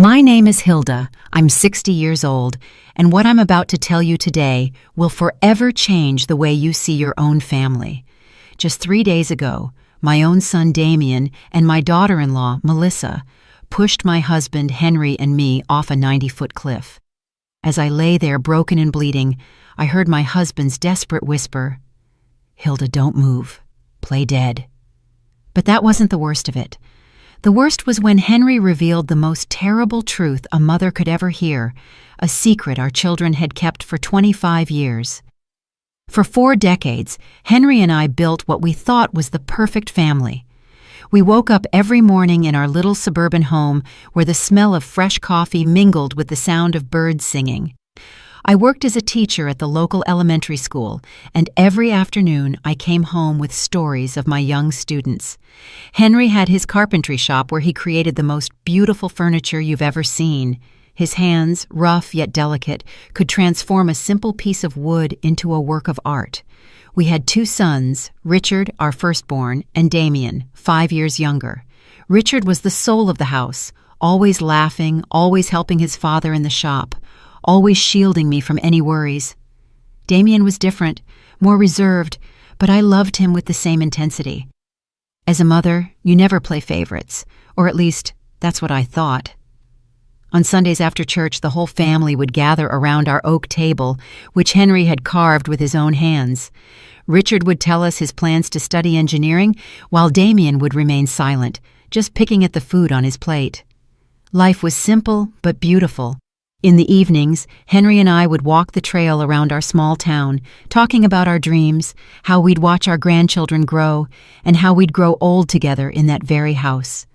My name is Hilda. I'm 60 years old, and what I'm about to tell you today will forever change the way you see your own family. Just 3 days ago, my own son Damien and my daughter-in-law, Melissa, pushed my husband Henry and me off a 90-foot cliff. As I lay there broken and bleeding, I heard my husband's desperate whisper, "Hilda, don't move. Play dead." But that wasn't the worst of it. The worst was when Henry revealed the most terrible truth a mother could ever hear, a secret our children had kept for 25 years. For 4 decades, Henry and I built what we thought was the perfect family. We woke up every morning in our little suburban home where the smell of fresh coffee mingled with the sound of birds singing. I worked as a teacher at the local elementary school, and every afternoon I came home with stories of my young students. Henry had his carpentry shop where he created the most beautiful furniture you've ever seen. His hands, rough yet delicate, could transform a simple piece of wood into a work of art. We had 2 sons, Richard, our firstborn, and Damien, 5 years younger. Richard was the soul of the house, always laughing, always helping his father in the shop, always shielding me from any worries. Damien was different, more reserved, but I loved him with the same intensity. As a mother, you never play favorites, or at least, that's what I thought. On Sundays after church, the whole family would gather around our oak table, which Henry had carved with his own hands. Richard would tell us his plans to study engineering, while Damien would remain silent, just picking at the food on his plate. Life was simple but beautiful. In the evenings, Henry and I would walk the trail around our small town, talking about our dreams, how we'd watch our grandchildren grow, and how we'd grow old together in that very house.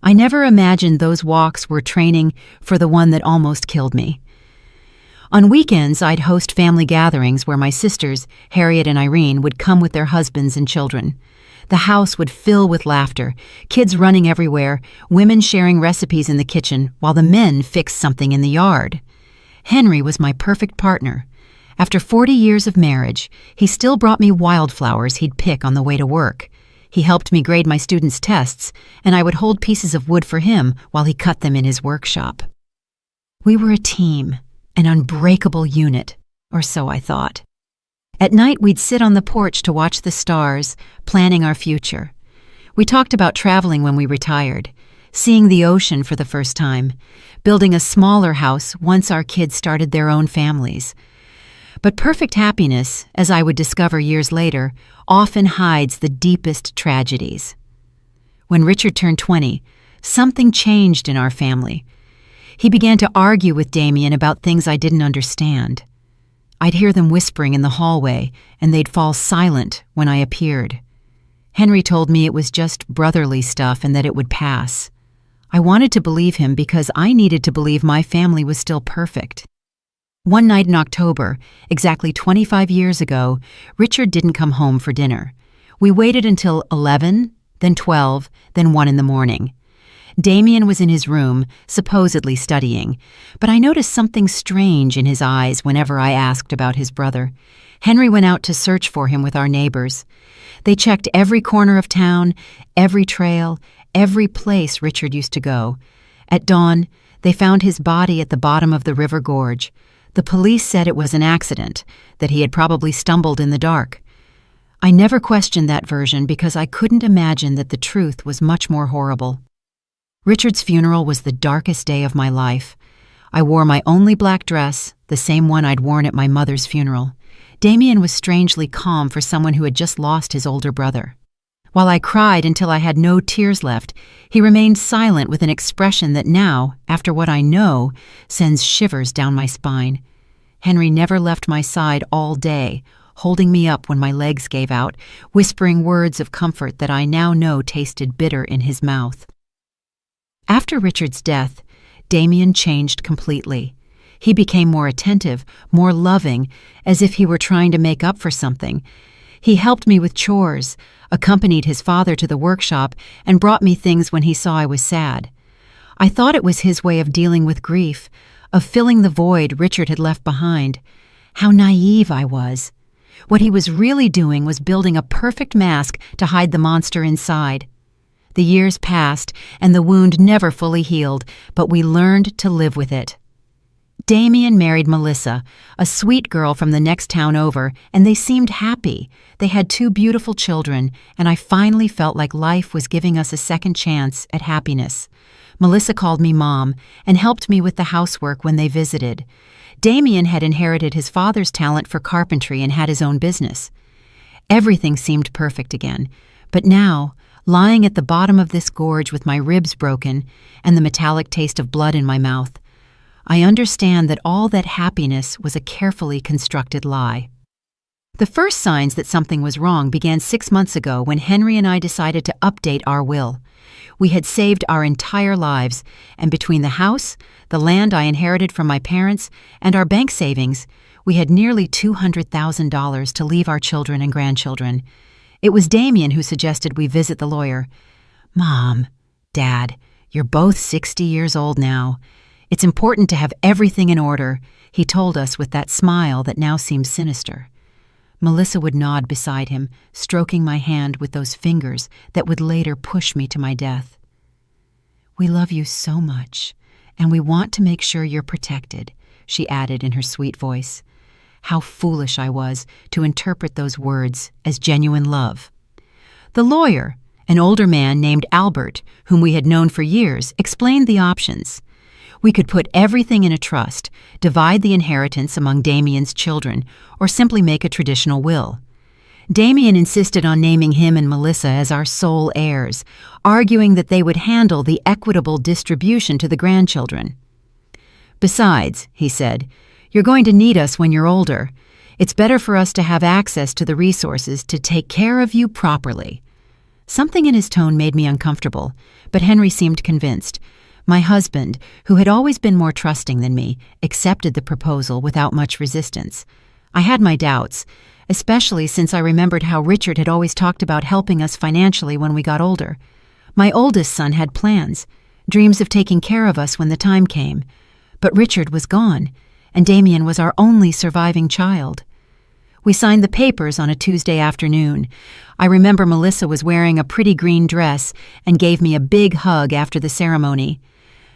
I never imagined those walks were training for the one that almost killed me. On weekends, I'd host family gatherings where my sisters, Harriet and Irene, would come with their husbands and children. The house would fill with laughter, kids running everywhere, women sharing recipes in the kitchen, while the men fixed something in the yard. Henry was my perfect partner. After 40 years of marriage, he still brought me wildflowers he'd pick on the way to work. He helped me grade my students' tests, and I would hold pieces of wood for him while he cut them in his workshop. We were a team, an unbreakable unit, or so I thought. At night, we'd sit on the porch to watch the stars, planning our future. We talked about traveling when we retired, seeing the ocean for the first time, building a smaller house once our kids started their own families. But perfect happiness, as I would discover years later, often hides the deepest tragedies. When Richard turned 20, something changed in our family. He began to argue with Damien about things I didn't understand. I'd hear them whispering in the hallway, and they'd fall silent when I appeared. Henry told me it was just brotherly stuff and that it would pass. I wanted to believe him because I needed to believe my family was still perfect. One night in October, exactly 25 years ago, Richard didn't come home for dinner. We waited until 11, then 12, then 1 in the morning. Damien was in his room, supposedly studying, but I noticed something strange in his eyes whenever I asked about his brother. Henry went out to search for him with our neighbors. They checked every corner of town, every trail, every place Richard used to go. At dawn, they found his body at the bottom of the river gorge. The police said it was an accident, that he had probably stumbled in the dark. I never questioned that version because I couldn't imagine that the truth was much more horrible. Richard's funeral was the darkest day of my life. I wore my only black dress, the same one I'd worn at my mother's funeral. Damien was strangely calm for someone who had just lost his older brother. While I cried until I had no tears left, he remained silent with an expression that now, after what I know, sends shivers down my spine. Henry never left my side all day, holding me up when my legs gave out, whispering words of comfort that I now know tasted bitter in his mouth. After Richard's death, Damien changed completely. He became more attentive, more loving, as if he were trying to make up for something. He helped me with chores, accompanied his father to the workshop, and brought me things when he saw I was sad. I thought it was his way of dealing with grief, of filling the void Richard had left behind. How naive I was. What he was really doing was building a perfect mask to hide the monster inside. The years passed, and the wound never fully healed, but we learned to live with it. Damien married Melissa, a sweet girl from the next town over, and they seemed happy. They had 2 beautiful children, and I finally felt like life was giving us a second chance at happiness. Melissa called me Mom and helped me with the housework when they visited. Damien had inherited his father's talent for carpentry and had his own business. Everything seemed perfect again, but now, lying at the bottom of this gorge with my ribs broken and the metallic taste of blood in my mouth, I understand that all that happiness was a carefully constructed lie. The first signs that something was wrong began 6 months ago when Henry and I decided to update our will. We had saved our entire lives, and between the house, the land I inherited from my parents, and our bank savings, we had nearly $200,000 to leave our children and grandchildren. It was Damien who suggested we visit the lawyer. "Mom, Dad, you're both 60 years old now. It's important to have everything in order," he told us with that smile that now seems sinister. Melissa would nod beside him, stroking my hand with those fingers that would later push me to my death. "We love you so much, and we want to make sure you're protected," she added in her sweet voice. How foolish I was to interpret those words as genuine love. The lawyer, an older man named Albert, whom we had known for years, explained the options. We could put everything in a trust, divide the inheritance among Damien's children, or simply make a traditional will. Damien insisted on naming him and Melissa as our sole heirs, arguing that they would handle the equitable distribution to the grandchildren. "Besides," he said, "you're going to need us when you're older. It's better for us to have access to the resources to take care of you properly." Something in his tone made me uncomfortable, but Henry seemed convinced. My husband, who had always been more trusting than me, accepted the proposal without much resistance. I had my doubts, especially since I remembered how Richard had always talked about helping us financially when we got older. My oldest son had plans, dreams of taking care of us when the time came. But Richard was gone, and Damien was our only surviving child. We signed the papers on a Tuesday afternoon. I remember Melissa was wearing a pretty green dress and gave me a big hug after the ceremony.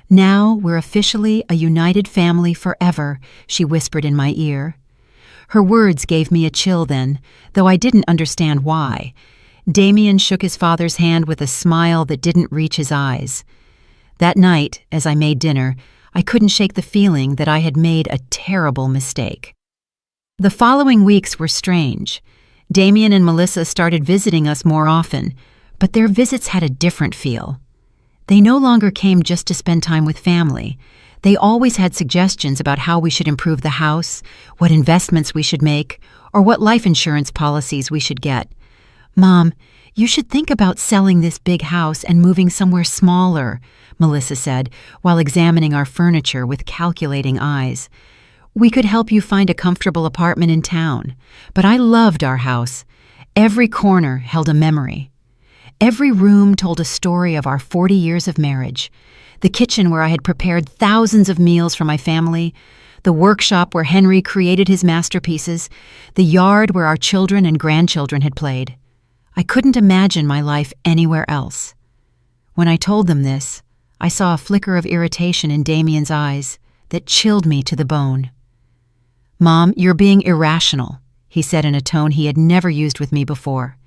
"Now we're officially a united family forever," she whispered in my ear. Her words gave me a chill then, though I didn't understand why. Damien shook his father's hand with a smile that didn't reach his eyes. That night, as I made dinner, I couldn't shake the feeling that I had made a terrible mistake. The following weeks were strange. Damien and Melissa started visiting us more often, but their visits had a different feel. They no longer came just to spend time with family. They always had suggestions about how we should improve the house, what investments we should make, or what life insurance policies we should get. "Mom, you should think about selling this big house and moving somewhere smaller," Melissa said, while examining our furniture with calculating eyes. "We could help you find a comfortable apartment in town, but I loved our house. Every corner held a memory. Every room told a story of our 40 years of marriage. The kitchen where I had prepared thousands of meals for my family, the workshop where Henry created his masterpieces, the yard where our children and grandchildren had played. I couldn't imagine my life anywhere else." When I told them this, I saw a flicker of irritation in Damien's eyes that chilled me to the bone. "Mom, you're being irrational," he said in a tone he had never used with me before.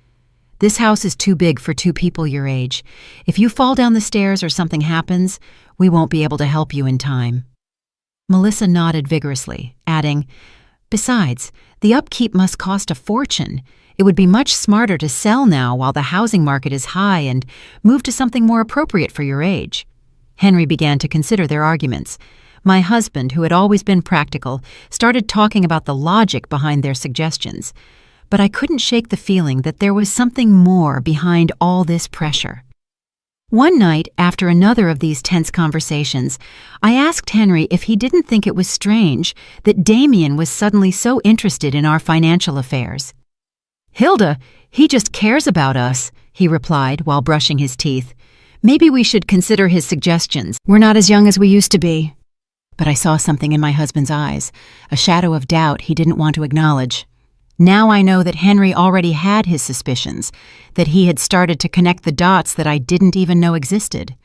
"This house is too big for 2 people your age. If you fall down the stairs or something happens, we won't be able to help you in time." Melissa nodded vigorously, adding, "Besides, the upkeep must cost a fortune. It would be much smarter to sell now while the housing market is high and move to something more appropriate for your age." Henry began to consider their arguments. My husband, who had always been practical, started talking about the logic behind their suggestions. But I couldn't shake the feeling that there was something more behind all this pressure. One night, after another of these tense conversations, I asked Henry if he didn't think it was strange that Damien was suddenly so interested in our financial affairs. "Hilda, he just cares about us," he replied while brushing his teeth. "Maybe we should consider his suggestions. We're not as young as we used to be." But I saw something in my husband's eyes, a shadow of doubt he didn't want to acknowledge. Now I know that Henry already had his suspicions, that he had started to connect the dots that I didn't even know existed.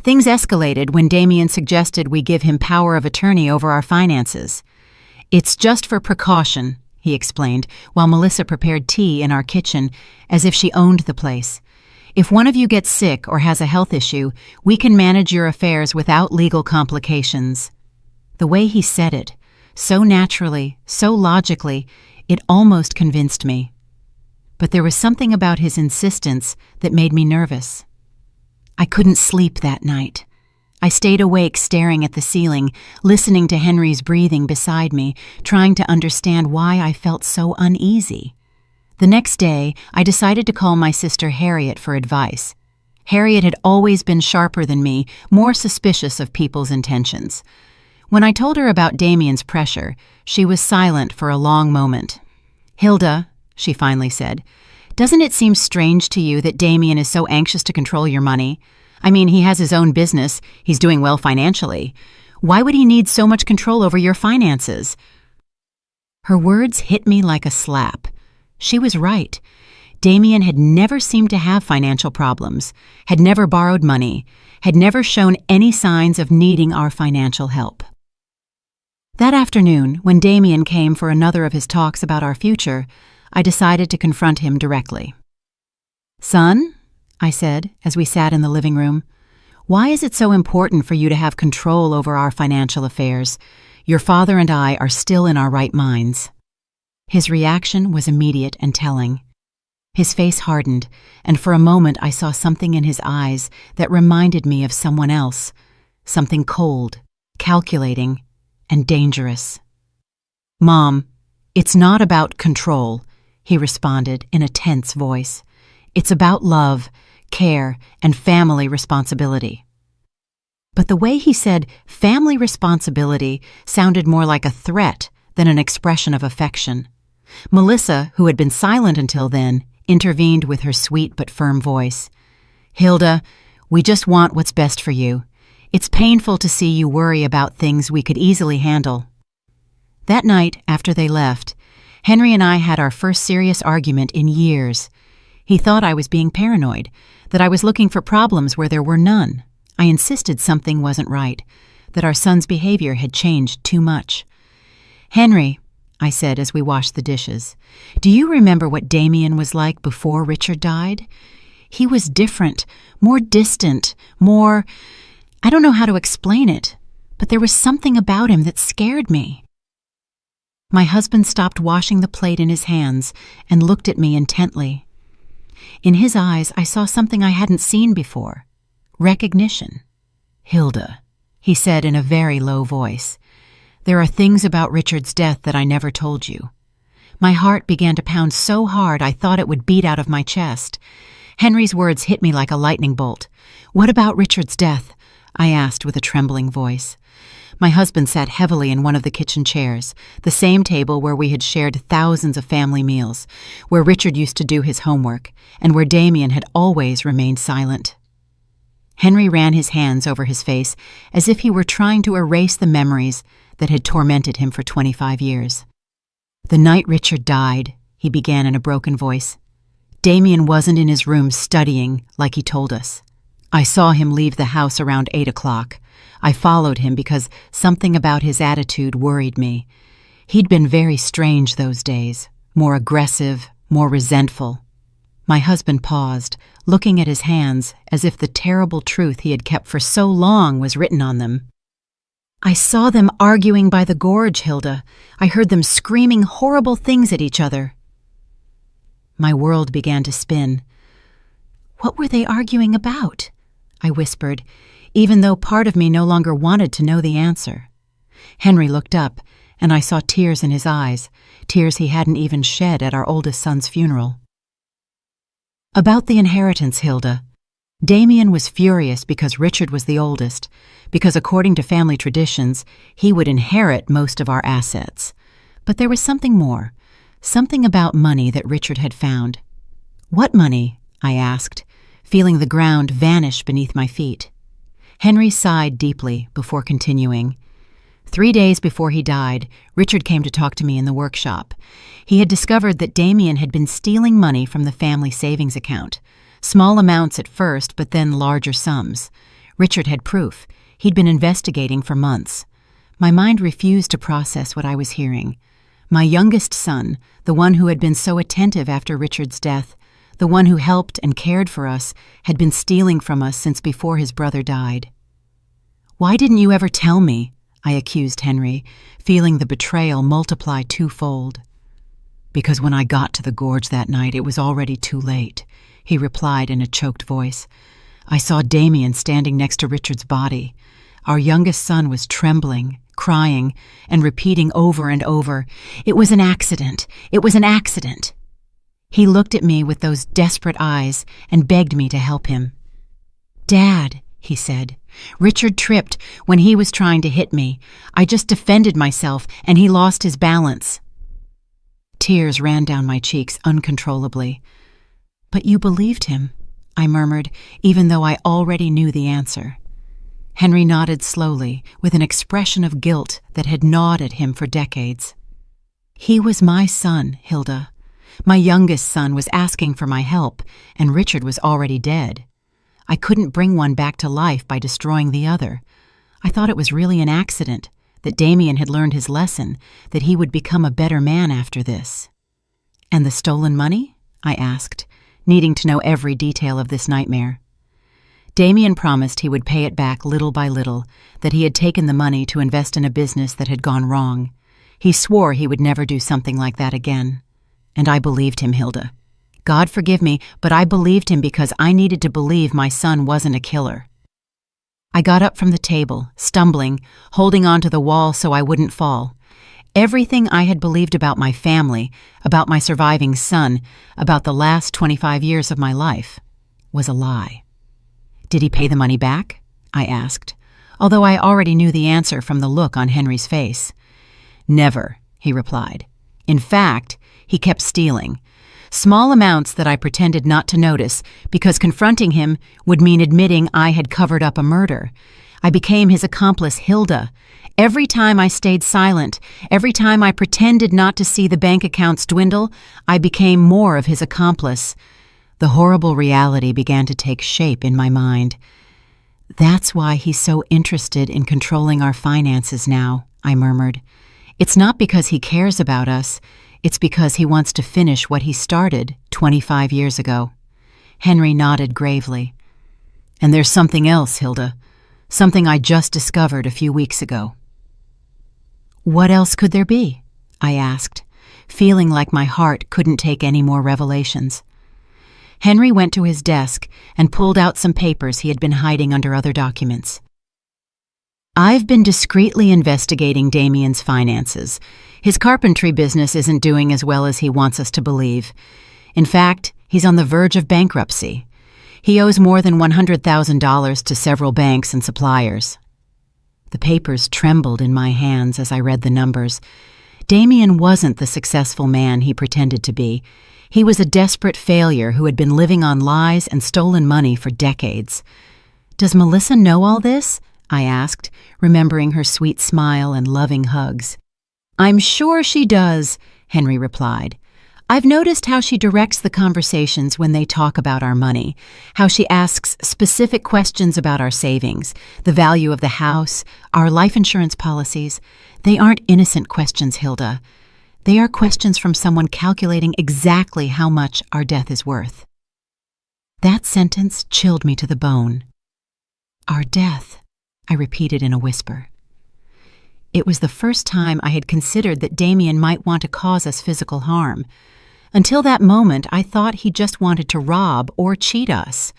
Things escalated when Damien suggested we give him power of attorney over our finances. "It's just for precaution," he explained, while Melissa prepared tea in our kitchen as if she owned the place. "If one of you gets sick or has a health issue, we can manage your affairs without legal complications." The way he said it, so naturally, so logically, it almost convinced me. But there was something about his insistence that made me nervous. I couldn't sleep that night. I stayed awake staring at the ceiling, listening to Henry's breathing beside me, trying to understand why I felt so uneasy. The next day, I decided to call my sister Harriet for advice. Harriet had always been sharper than me, more suspicious of people's intentions. When I told her about Damien's pressure, she was silent for a long moment. "Hilda," she finally said, "doesn't it seem strange to you that Damien is so anxious to control your money? I mean, he has his own business, he's doing well financially. Why would he need so much control over your finances?" Her words hit me like a slap. She was right. Damien had never seemed to have financial problems, had never borrowed money, had never shown any signs of needing our financial help. That afternoon, when Damien came for another of his talks about our future, I decided to confront him directly. "Son," I said as we sat in the living room, "why is it so important for you to have control over our financial affairs? Your father and I are still in our right minds." His reaction was immediate and telling. His face hardened, and for a moment I saw something in his eyes that reminded me of someone else, something cold, calculating, and dangerous. "Mom, it's not about control," he responded in a tense voice. "It's about love, care, and family responsibility." But the way he said family responsibility sounded more like a threat than an expression of affection. Melissa, who had been silent until then, intervened with her sweet but firm voice. "Hilda, we just want what's best for you. It's painful to see you worry about things we could easily handle." That night, after they left, Henry and I had our first serious argument in years. He thought I was being paranoid, that I was looking for problems where there were none. I insisted something wasn't right, that our son's behavior had changed too much. "Henry," I said as we washed the dishes, "do you remember what Damien was like before Richard died? He was different, more distant, more... I don't know how to explain it, but there was something about him that scared me." My husband stopped washing the plate in his hands and looked at me intently. In his eyes, I saw something I hadn't seen before. Recognition. "Hilda," he said in a very low voice, "there are things about Richard's death that I never told you." My heart began to pound so hard I thought it would beat out of my chest. Henry's words hit me like a lightning bolt. "What about Richard's death?" I asked with a trembling voice. My husband sat heavily in one of the kitchen chairs, the same table where we had shared thousands of family meals, where Richard used to do his homework, and where Damien had always remained silent. Henry ran his hands over his face as if he were trying to erase the memories that had tormented him for 25 years. "The night Richard died," he began in a broken voice, "Damien wasn't in his room studying like he told us. I saw him leave the house around 8 o'clock. I followed him because something about his attitude worried me. He'd been very strange those days, more aggressive, more resentful." My husband paused, looking at his hands as if the terrible truth he had kept for so long was written on them. "I saw them arguing by the gorge, Hilda. I heard them screaming horrible things at each other." My world began to spin. "What were they arguing about?" I whispered, even though part of me no longer wanted to know the answer. Henry looked up, and I saw tears in his eyes, tears he hadn't even shed at our oldest son's funeral. "About the inheritance, Hilda. Damien was furious because Richard was the oldest, because according to family traditions, he would inherit most of our assets. But there was something more, something about money that Richard had found." "What money?" I asked, feeling the ground vanish beneath my feet. Henry sighed deeply before continuing. 3 days before he died, Richard came to talk to me in the workshop. He had discovered that Damien had been stealing money from the family savings account. Small amounts at first, but then larger sums. Richard had proof. He'd been investigating for months. My mind refused to process what I was hearing. My youngest son, the one who had been so attentive after Richard's death, the one who helped and cared for us, had been stealing from us since before his brother died. "Why didn't you ever tell me?" I accused Henry, feeling the betrayal multiply twofold. "Because when I got to the gorge that night, it was already too late," he replied in a choked voice. "I saw Damien standing next to Richard's body. Our youngest son was trembling, crying, and repeating over and over, 'It was an accident! It was an accident!' He looked at me with those desperate eyes and begged me to help him. 'Dad,' he said, 'Richard tripped when he was trying to hit me. I just defended myself, and he lost his balance.' Tears ran down my cheeks uncontrollably. 'But you believed him,' I murmured, even though I already knew the answer. Henry nodded slowly, with an expression of guilt that had gnawed at him for decades. 'He was my son, Hilda. My youngest son was asking for my help, and Richard was already dead. I couldn't bring one back to life by destroying the other. I thought it was really an accident, that Damien had learned his lesson, that he would become a better man after this.' 'And the stolen money?' I asked, needing to know every detail of this nightmare. Damien promised he would pay it back little by little, that he had taken the money to invest in a business that had gone wrong. He swore he would never do something like that again. And I believed him, Hilda. God forgive me, but I believed him because I needed to believe my son wasn't a killer. I got up from the table, stumbling, holding on to the wall so I wouldn't fall. Everything I had believed about my family, about my surviving son, about the last 25 years of my life, was a lie. 'Did he pay the money back?' I asked, although I already knew the answer from the look on Henry's face. 'Never,' he replied. 'In fact, he kept stealing. Small amounts that I pretended not to notice, because confronting him would mean admitting I had covered up a murder. I became his accomplice, Hilda. Every time I stayed silent, every time I pretended not to see the bank accounts dwindle, I became more of his accomplice. The horrible reality began to take shape in my mind. That's why he's so interested in controlling our finances now,' I murmured. 'It's not because he cares about us. It's because he wants to finish what he started 25 years ago.' Henry nodded gravely. 'And there's something else, Hilda. Something I just discovered a few weeks ago.' 'What else could there be?' I asked, feeling like my heart couldn't take any more revelations. Henry went to his desk and pulled out some papers he had been hiding under other documents. 'I've been discreetly investigating Damien's finances. His carpentry business isn't doing as well as he wants us to believe. In fact, he's on the verge of bankruptcy. He owes more than $100,000 to several banks and suppliers.' The papers trembled in my hands as I read the numbers. Damien wasn't the successful man he pretended to be. He was a desperate failure who had been living on lies and stolen money for decades. 'Does Melissa know all this?' I asked, remembering her sweet smile and loving hugs. 'I'm sure she does,' Henry replied. 'I've noticed how she directs the conversations when they talk about our money, how she asks specific questions about our savings, the value of the house, our life insurance policies. They aren't innocent questions, Hilda. They are questions from someone calculating exactly how much our death is worth.' That sentence chilled me to the bone. 'Our death,' I repeated in a whisper. It was the first time I had considered that Damien might want to cause us physical harm. Until that moment, I thought he just wanted to rob or cheat us.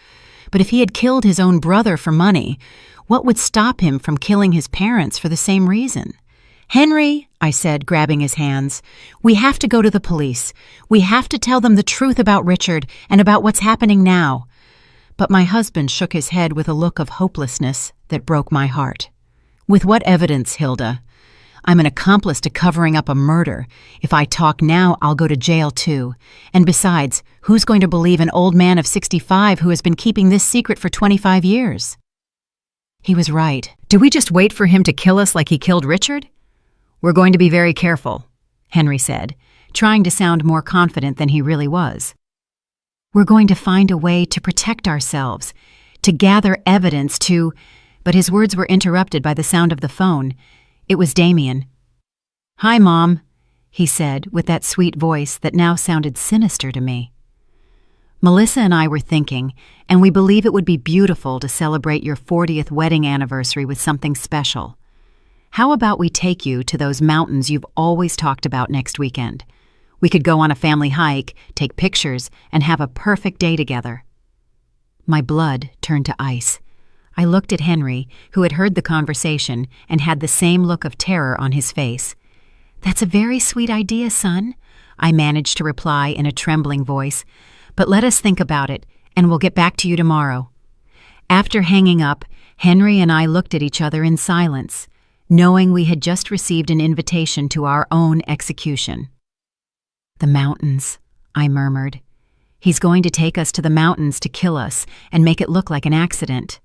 But if he had killed his own brother for money, what would stop him from killing his parents for the same reason? 'Henry,' I said, grabbing his hands, 'we have to go to the police. We have to tell them the truth about Richard and about what's happening now.' But my husband shook his head with a look of hopelessness that broke my heart. 'With what evidence, Hilda? I'm an accomplice to covering up a murder. If I talk now, I'll go to jail too. And besides, who's going to believe an old man of 65 who has been keeping this secret for 25 years? He was right. Do we just wait for him to kill us like he killed Richard? We're going to be very careful, Henry said, trying to sound more confident than he really was. We're going to find a way to protect ourselves, to gather evidence to... But his words were interrupted by the sound of the phone. It was Damien. "Hi, Mom," he said with that sweet voice that now sounded sinister to me. "Melissa and I were thinking, and we believe it would be beautiful to celebrate your 40th wedding anniversary with something special. How about we take you to those mountains you've always talked about next weekend? We could go on a family hike, take pictures, and have a perfect day together." My blood turned to ice. I looked at Henry, who had heard the conversation and had the same look of terror on his face. "That's a very sweet idea, son," I managed to reply in a trembling voice. "But let us think about it, and we'll get back to you tomorrow." After hanging up, Henry and I looked at each other in silence, knowing we had just received an invitation to our own execution. "The mountains," I murmured. "He's going to take us to the mountains to kill us and make it look like an accident."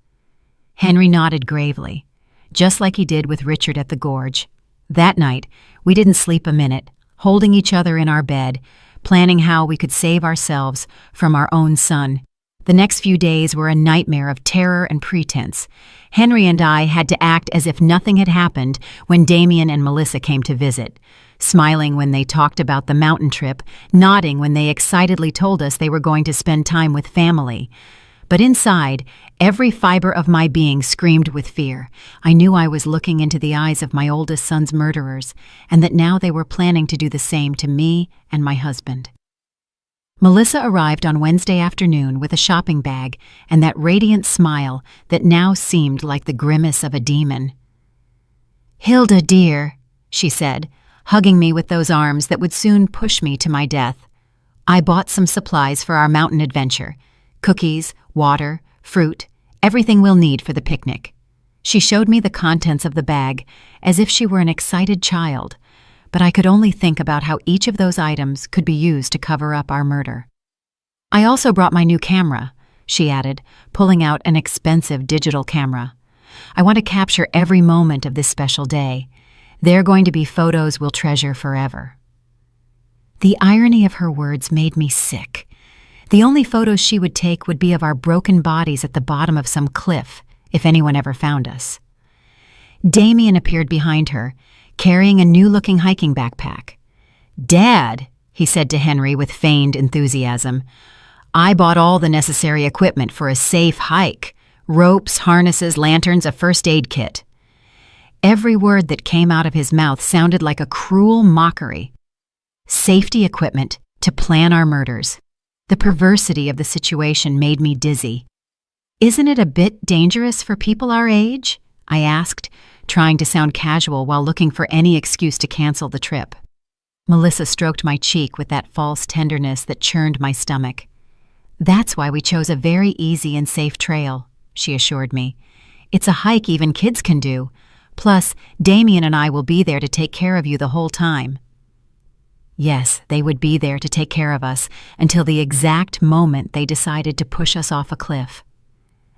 Henry nodded gravely, just like he did with Richard at the gorge. That night, we didn't sleep a minute, holding each other in our bed, planning how we could save ourselves from our own son. The next few days were a nightmare of terror and pretense. Henry and I had to act as if nothing had happened when Damien and Melissa came to visit, smiling when they talked about the mountain trip, nodding when they excitedly told us they were going to spend time with family. But inside, every fiber of my being screamed with fear. I knew I was looking into the eyes of my oldest son's murderers, and that now they were planning to do the same to me and my husband. Melissa arrived on Wednesday afternoon with a shopping bag and that radiant smile that now seemed like the grimace of a demon. "Hilda, dear," she said, hugging me with those arms that would soon push me to my death. "I bought some supplies for our mountain adventure. Cookies, water, fruit, everything we'll need for the picnic." She showed me the contents of the bag as if she were an excited child, but I could only think about how each of those items could be used to cover up our murder. "I also brought my new camera," she added, pulling out an expensive digital camera. "I want to capture every moment of this special day. They're going to be photos we'll treasure forever." The irony of her words made me sick. The only photos she would take would be of our broken bodies at the bottom of some cliff, if anyone ever found us. Damien appeared behind her, carrying a new-looking hiking backpack. "Dad," he said to Henry with feigned enthusiasm, "I bought all the necessary equipment for a safe hike: ropes, harnesses, lanterns, a first aid kit." Every word that came out of his mouth sounded like a cruel mockery. Safety equipment to plan our murders. The perversity of the situation made me dizzy. "Isn't it a bit dangerous for people our age?" I asked, trying to sound casual while looking for any excuse to cancel the trip. Melissa stroked my cheek with that false tenderness that churned my stomach. "That's why we chose a very easy and safe trail," she assured me. "It's a hike even kids can do. Plus, Damien and I will be there to take care of you the whole time." Yes, they would be there to take care of us until the exact moment they decided to push us off a cliff.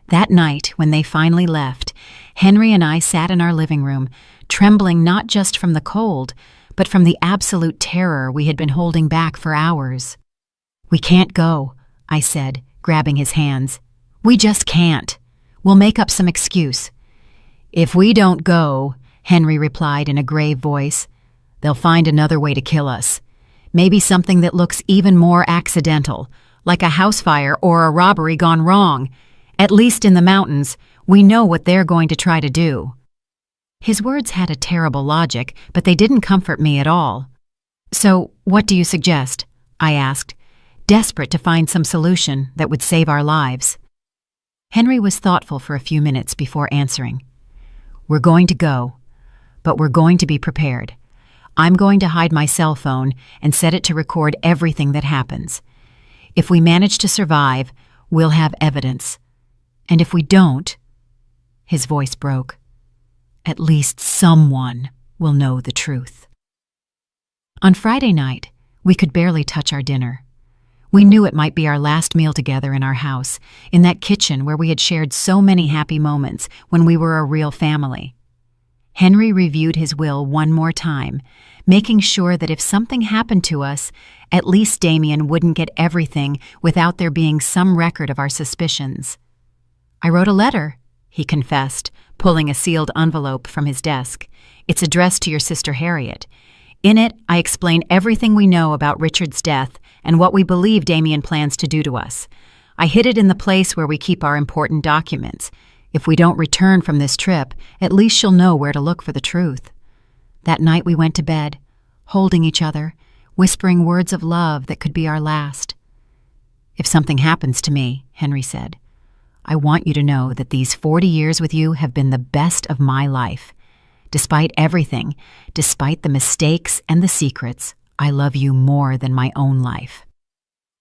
That night, when they finally left, Henry and I sat in our living room, trembling not just from the cold, but from the absolute terror we had been holding back for hours. "We can't go," I said, grabbing his hands. "We just can't. We'll make up some excuse." "If we don't go," Henry replied in a grave voice, "they'll find another way to kill us. Maybe something that looks even more accidental, like a house fire or a robbery gone wrong. At least in the mountains, we know what they're going to try to do." His words had a terrible logic, but they didn't comfort me at all. "So, what do you suggest?" I asked, desperate to find some solution that would save our lives. Henry was thoughtful for a few minutes before answering. "We're going to go, but we're going to be prepared. I'm going to hide my cell phone and set it to record everything that happens. If we manage to survive, we'll have evidence. And if we don't," his voice broke, "at least someone will know the truth." On Friday night, we could barely touch our dinner. We knew it might be our last meal together in our house, in that kitchen where we had shared so many happy moments when we were a real family. Henry reviewed his will one more time, making sure that if something happened to us, at least Damien wouldn't get everything without there being some record of our suspicions. "I wrote a letter," he confessed, pulling a sealed envelope from his desk. "It's addressed to your sister Harriet. In it, I explain everything we know about Richard's death and what we believe Damien plans to do to us. I hid it in the place where we keep our important documents. If we don't return from this trip, at least she'll know where to look for the truth." That night we went to bed, holding each other, whispering words of love that could be our last. "If something happens to me," Henry said, "I want you to know that these 40 years with you have been the best of my life. Despite everything, despite the mistakes and the secrets, I love you more than my own life."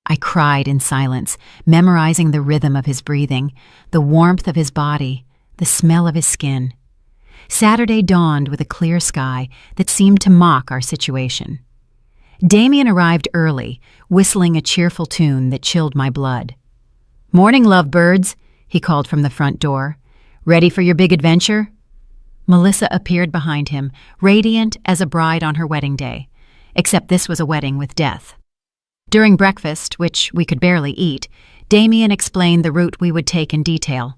I cried in silence, memorizing the rhythm of his breathing, the warmth of his body, the smell of his skin. Saturday dawned with a clear sky that seemed to mock our situation. Damien arrived early, whistling a cheerful tune that chilled my blood. "Morning, lovebirds," he called from the front door. "Ready for your big adventure?" Melissa appeared behind him, radiant as a bride on her wedding day, except this was a wedding with death. During breakfast, which we could barely eat, Damien explained the route we would take in detail.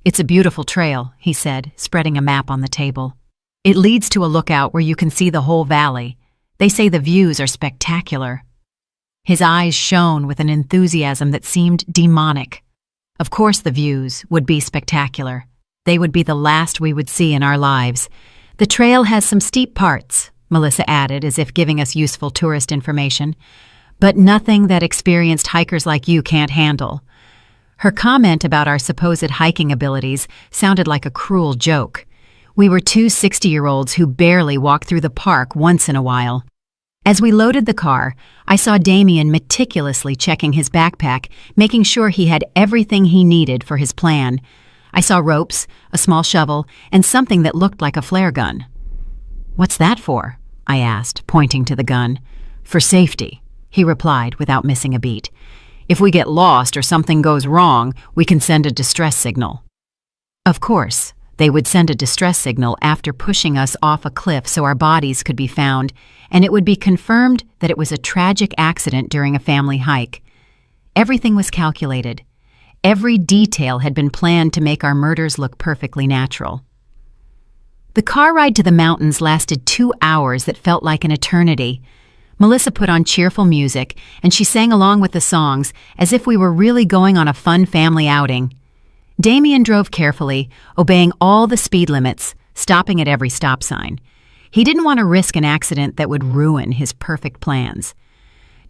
"It's a beautiful trail," he said, spreading a map on the table. "It leads to a lookout where you can see the whole valley. They say the views are spectacular." His eyes shone with an enthusiasm that seemed demonic. Of course the views would be spectacular. They would be the last we would see in our lives. "The trail has some steep parts," Melissa added, as if giving us useful tourist information, "but nothing that experienced hikers like you can't handle." Her comment about our supposed hiking abilities sounded like a cruel joke. We were two 60-year-olds who barely walked through the park once in a while. As we loaded the car, I saw Damien meticulously checking his backpack, making sure he had everything he needed for his plan. I saw ropes, a small shovel, and something that looked like a flare gun. "What's that for?" I asked, pointing to the gun. "For safety," he replied without missing a beat. "If we get lost or something goes wrong, we can send a distress signal." Of course, they would send a distress signal after pushing us off a cliff so our bodies could be found, and it would be confirmed that it was a tragic accident during a family hike. Everything was calculated. Every detail had been planned to make our murders look perfectly natural. The car ride to the mountains lasted 2 hours that felt like an eternity. Melissa put on cheerful music, and she sang along with the songs as if we were really going on a fun family outing. Damien drove carefully, obeying all the speed limits, stopping at every stop sign. He didn't want to risk an accident that would ruin his perfect plans.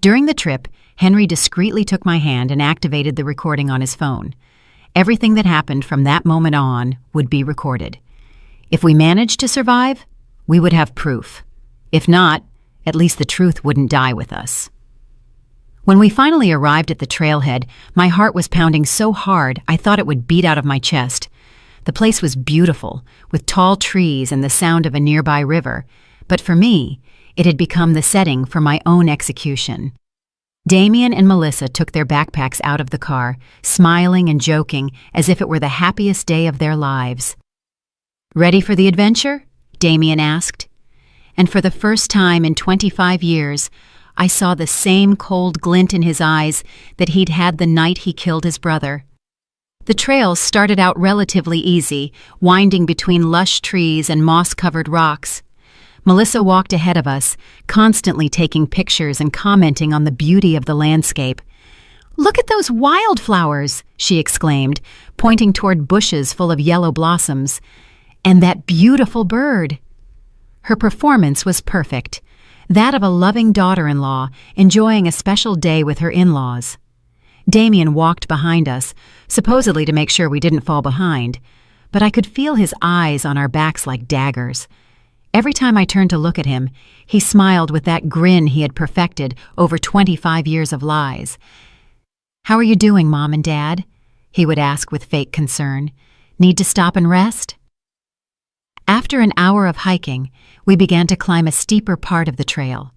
During the trip, Henry discreetly took my hand and activated the recording on his phone. Everything that happened from that moment on would be recorded. If we managed to survive, we would have proof. If not, at least the truth wouldn't die with us. When we finally arrived at the trailhead, my heart was pounding so hard I thought it would beat out of my chest. The place was beautiful, with tall trees and the sound of a nearby river, but for me, it had become the setting for my own execution. Damien and Melissa took their backpacks out of the car, smiling and joking as if it were the happiest day of their lives. "Ready for the adventure?" Damien asked. And for the first time in 25 years, I saw the same cold glint in his eyes that he'd had the night he killed his brother. The trails started out relatively easy, winding between lush trees and moss-covered rocks. Melissa walked ahead of us, constantly taking pictures and commenting on the beauty of the landscape. "Look at those wildflowers!" she exclaimed, pointing toward bushes full of yellow blossoms. "And that beautiful bird!" Her performance was perfect, that of a loving daughter-in-law enjoying a special day with her in-laws. Damien walked behind us, supposedly to make sure we didn't fall behind, but I could feel his eyes on our backs like daggers. Every time I turned to look at him, he smiled with that grin he had perfected over 25 years of lies. "How are you doing, Mom and Dad?" he would ask with fake concern. "Need to stop and rest?" After an hour of hiking, we began to climb a steeper part of the trail.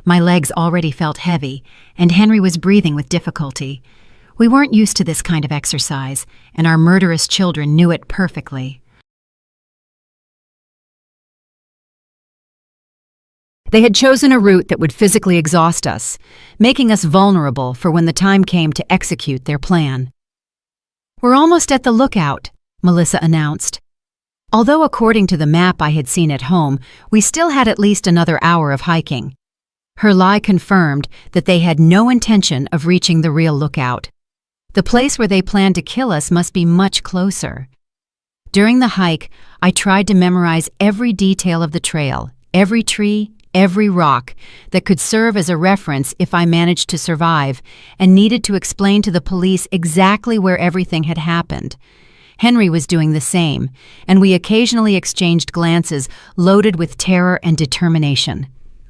My legs already felt heavy, and Henry was breathing with difficulty. We weren't used to this kind of exercise, and our murderous children knew it perfectly. They had chosen a route that would physically exhaust us, making us vulnerable for when the time came to execute their plan. "We're almost at the lookout," Melissa announced. Although according to the map I had seen at home, we still had at least another hour of hiking. Her lie confirmed that they had no intention of reaching the real lookout. The place where they planned to kill us must be much closer. During the hike, I tried to memorize every detail of the trail, every tree, every rock that could serve as a reference if I managed to survive, and needed to explain to the police exactly where everything had happened. Henry was doing the same, and we occasionally exchanged glances loaded with terror and determination.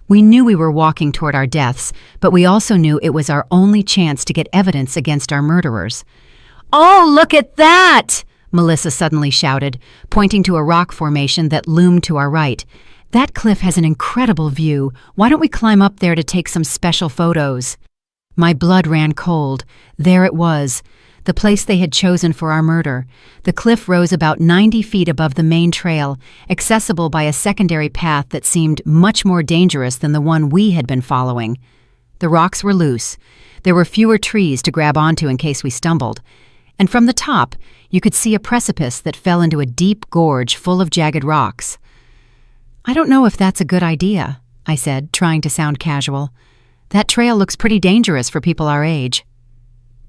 We knew we were walking toward our deaths, but we also knew it was our only chance to get evidence against our murderers. "Oh, look at that!" Melissa suddenly shouted, pointing to a rock formation that loomed to our right. "That cliff has an incredible view. Why don't we climb up there to take some special photos?" My blood ran cold. There it was, the place they had chosen for our murder. The cliff rose about 90 feet above the main trail, accessible by a secondary path that seemed much more dangerous than the one we had been following. The rocks were loose. There were fewer trees to grab onto in case we stumbled. And from the top, you could see a precipice that fell into a deep gorge full of jagged rocks. "I don't know if that's a good idea," I said, trying to sound casual. "That trail looks pretty dangerous for people our age."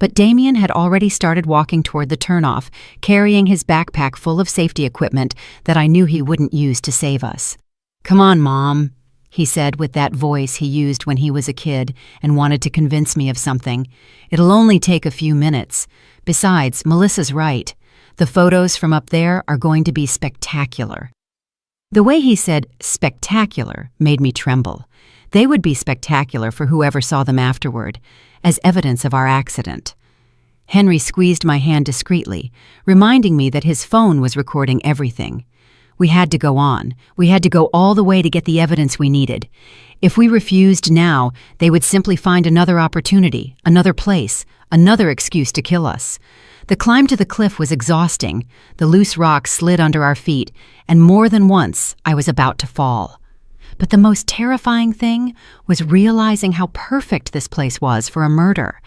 But Damien had already started walking toward the turnoff, carrying his backpack full of safety equipment that I knew he wouldn't use to save us. "Come on, Mom," he said with that voice he used when he was a kid and wanted to convince me of something. "It'll only take a few minutes. Besides, Melissa's right. The photos from up there are going to be spectacular." The way he said spectacular made me tremble. They would be spectacular for whoever saw them afterward, as evidence of our accident. Henry squeezed my hand discreetly, reminding me that his phone was recording everything. We had to go on. We had to go all the way to get the evidence we needed. If we refused now, they would simply find another opportunity, another place, another excuse to kill us. The climb to the cliff was exhausting. The loose rocks slid under our feet, and more than once I was about to fall. But the most terrifying thing was realizing how perfect this place was for a murder.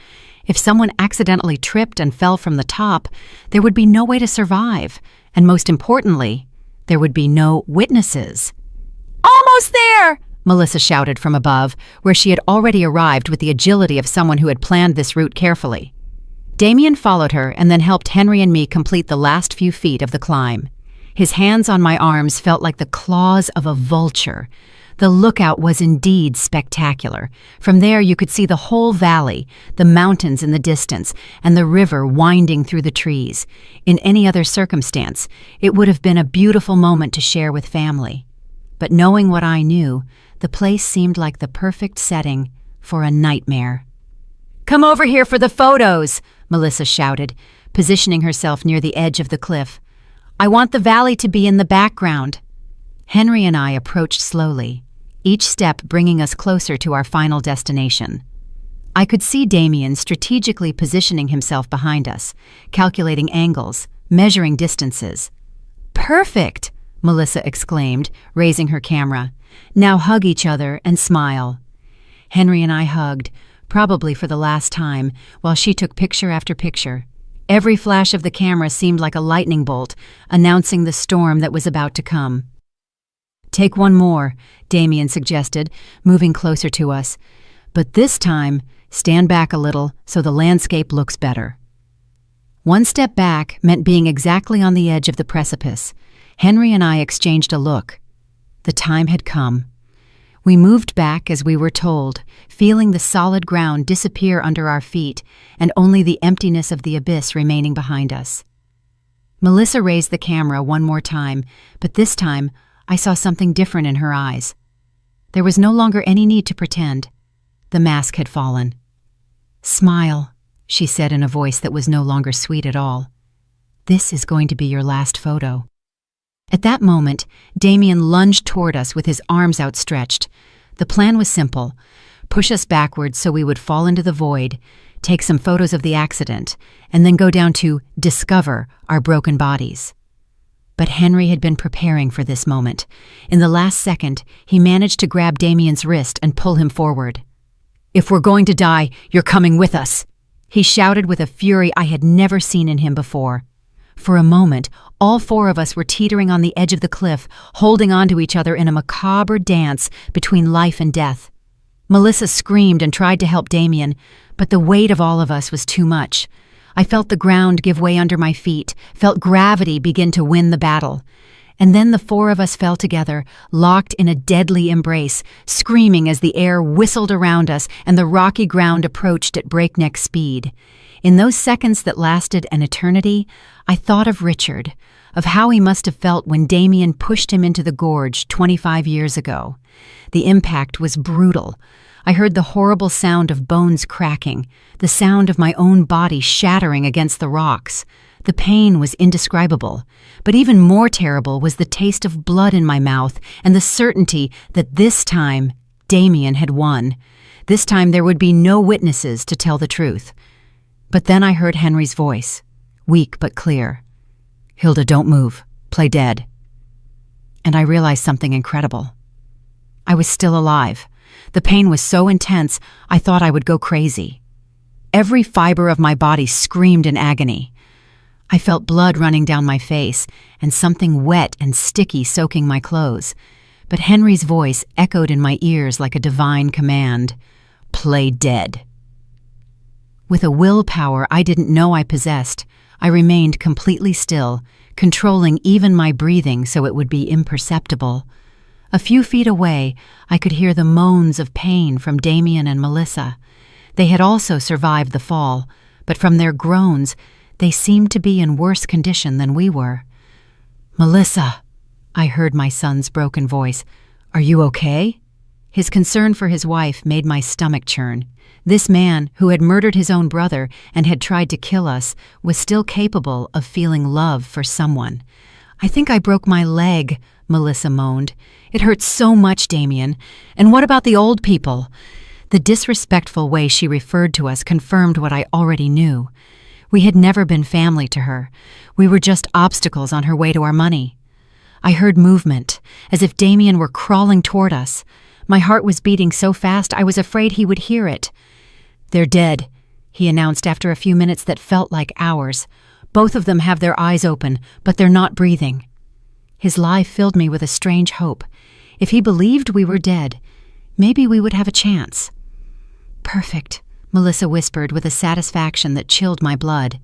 If someone accidentally tripped and fell from the top, there would be no way to survive, and most importantly, there would be no witnesses. "Almost there!" Melissa shouted from above, where she had already arrived with the agility of someone who had planned this route carefully. Damien followed her and then helped Henry and me complete the last few feet of the climb. His hands on my arms felt like the claws of a vulture. The lookout was indeed spectacular. From there you could see the whole valley, the mountains in the distance, and the river winding through the trees. In any other circumstance, it would have been a beautiful moment to share with family. But knowing what I knew, the place seemed like the perfect setting for a nightmare. "Come over here for the photos," Melissa shouted, positioning herself near the edge of the cliff. "I want the valley to be in the background." Henry and I approached slowly, each step bringing us closer to our final destination. I could see Damien strategically positioning himself behind us, calculating angles, measuring distances. "Perfect!" Melissa exclaimed, raising her camera. "Now hug each other and smile." Henry and I hugged, probably for the last time, while she took picture after picture. Every flash of the camera seemed like a lightning bolt, announcing the storm that was about to come. "Take one more," Damien suggested, moving closer to us. "But this time, stand back a little so the landscape looks better." One step back meant being exactly on the edge of the precipice. Henry and I exchanged a look. The time had come. We moved back as we were told, feeling the solid ground disappear under our feet and only the emptiness of the abyss remaining behind us. Melissa raised the camera one more time, but this time I saw something different in her eyes. There was no longer any need to pretend. The mask had fallen. "Smile," she said in a voice that was no longer sweet at all. "This is going to be your last photo." At that moment, Damien lunged toward us with his arms outstretched. The plan was simple: push us backwards so we would fall into the void, take some photos of the accident, and then go down to discover our broken bodies. But Henry had been preparing for this moment. In the last second, he managed to grab Damien's wrist and pull him forward. "If we're going to die, you're coming with us," he shouted with a fury I had never seen in him before. For a moment, all four of us were teetering on the edge of the cliff, holding on to each other in a macabre dance between life and death. Melissa screamed and tried to help Damien, but the weight of all of us was too much. I felt the ground give way under my feet, felt gravity begin to win the battle. And then the four of us fell together, locked in a deadly embrace, screaming as the air whistled around us and the rocky ground approached at breakneck speed. In those seconds that lasted an eternity, I thought of Richard, of how he must have felt when Damien pushed him into the gorge 25 years ago. The impact was brutal. I heard the horrible sound of bones cracking, the sound of my own body shattering against the rocks. The pain was indescribable, but even more terrible was the taste of blood in my mouth and the certainty that this time Damien had won. This time there would be no witnesses to tell the truth. But then I heard Henry's voice, weak but clear. "Hilda, don't move. Play dead." And I realized something incredible. I was still alive. The pain was so intense, I thought I would go crazy. Every fiber of my body screamed in agony. I felt blood running down my face and something wet and sticky soaking my clothes. But Henry's voice echoed in my ears like a divine command. "Play dead." With a willpower I didn't know I possessed, I remained completely still, controlling even my breathing so it would be imperceptible. A few feet away, I could hear the moans of pain from Damien and Melissa. They had also survived the fall, but from their groans, they seemed to be in worse condition than we were. "Melissa," I heard my son's broken voice. "Are you okay?" His concern for his wife made my stomach churn. This man, who had murdered his own brother and had tried to kill us, was still capable of feeling love for someone. "I think I broke my leg," Melissa moaned. "It hurts so much, Damien. And what about the old people?" The disrespectful way she referred to us confirmed what I already knew. We had never been family to her. We were just obstacles on her way to our money. I heard movement, as if Damien were crawling toward us. My heart was beating so fast I was afraid he would hear it. "They're dead," he announced after a few minutes that felt like hours. "Both of them have their eyes open, but they're not breathing." His lie filled me with a strange hope. If he believed we were dead, maybe we would have a chance. "Perfect," Melissa whispered with a satisfaction that chilled my blood.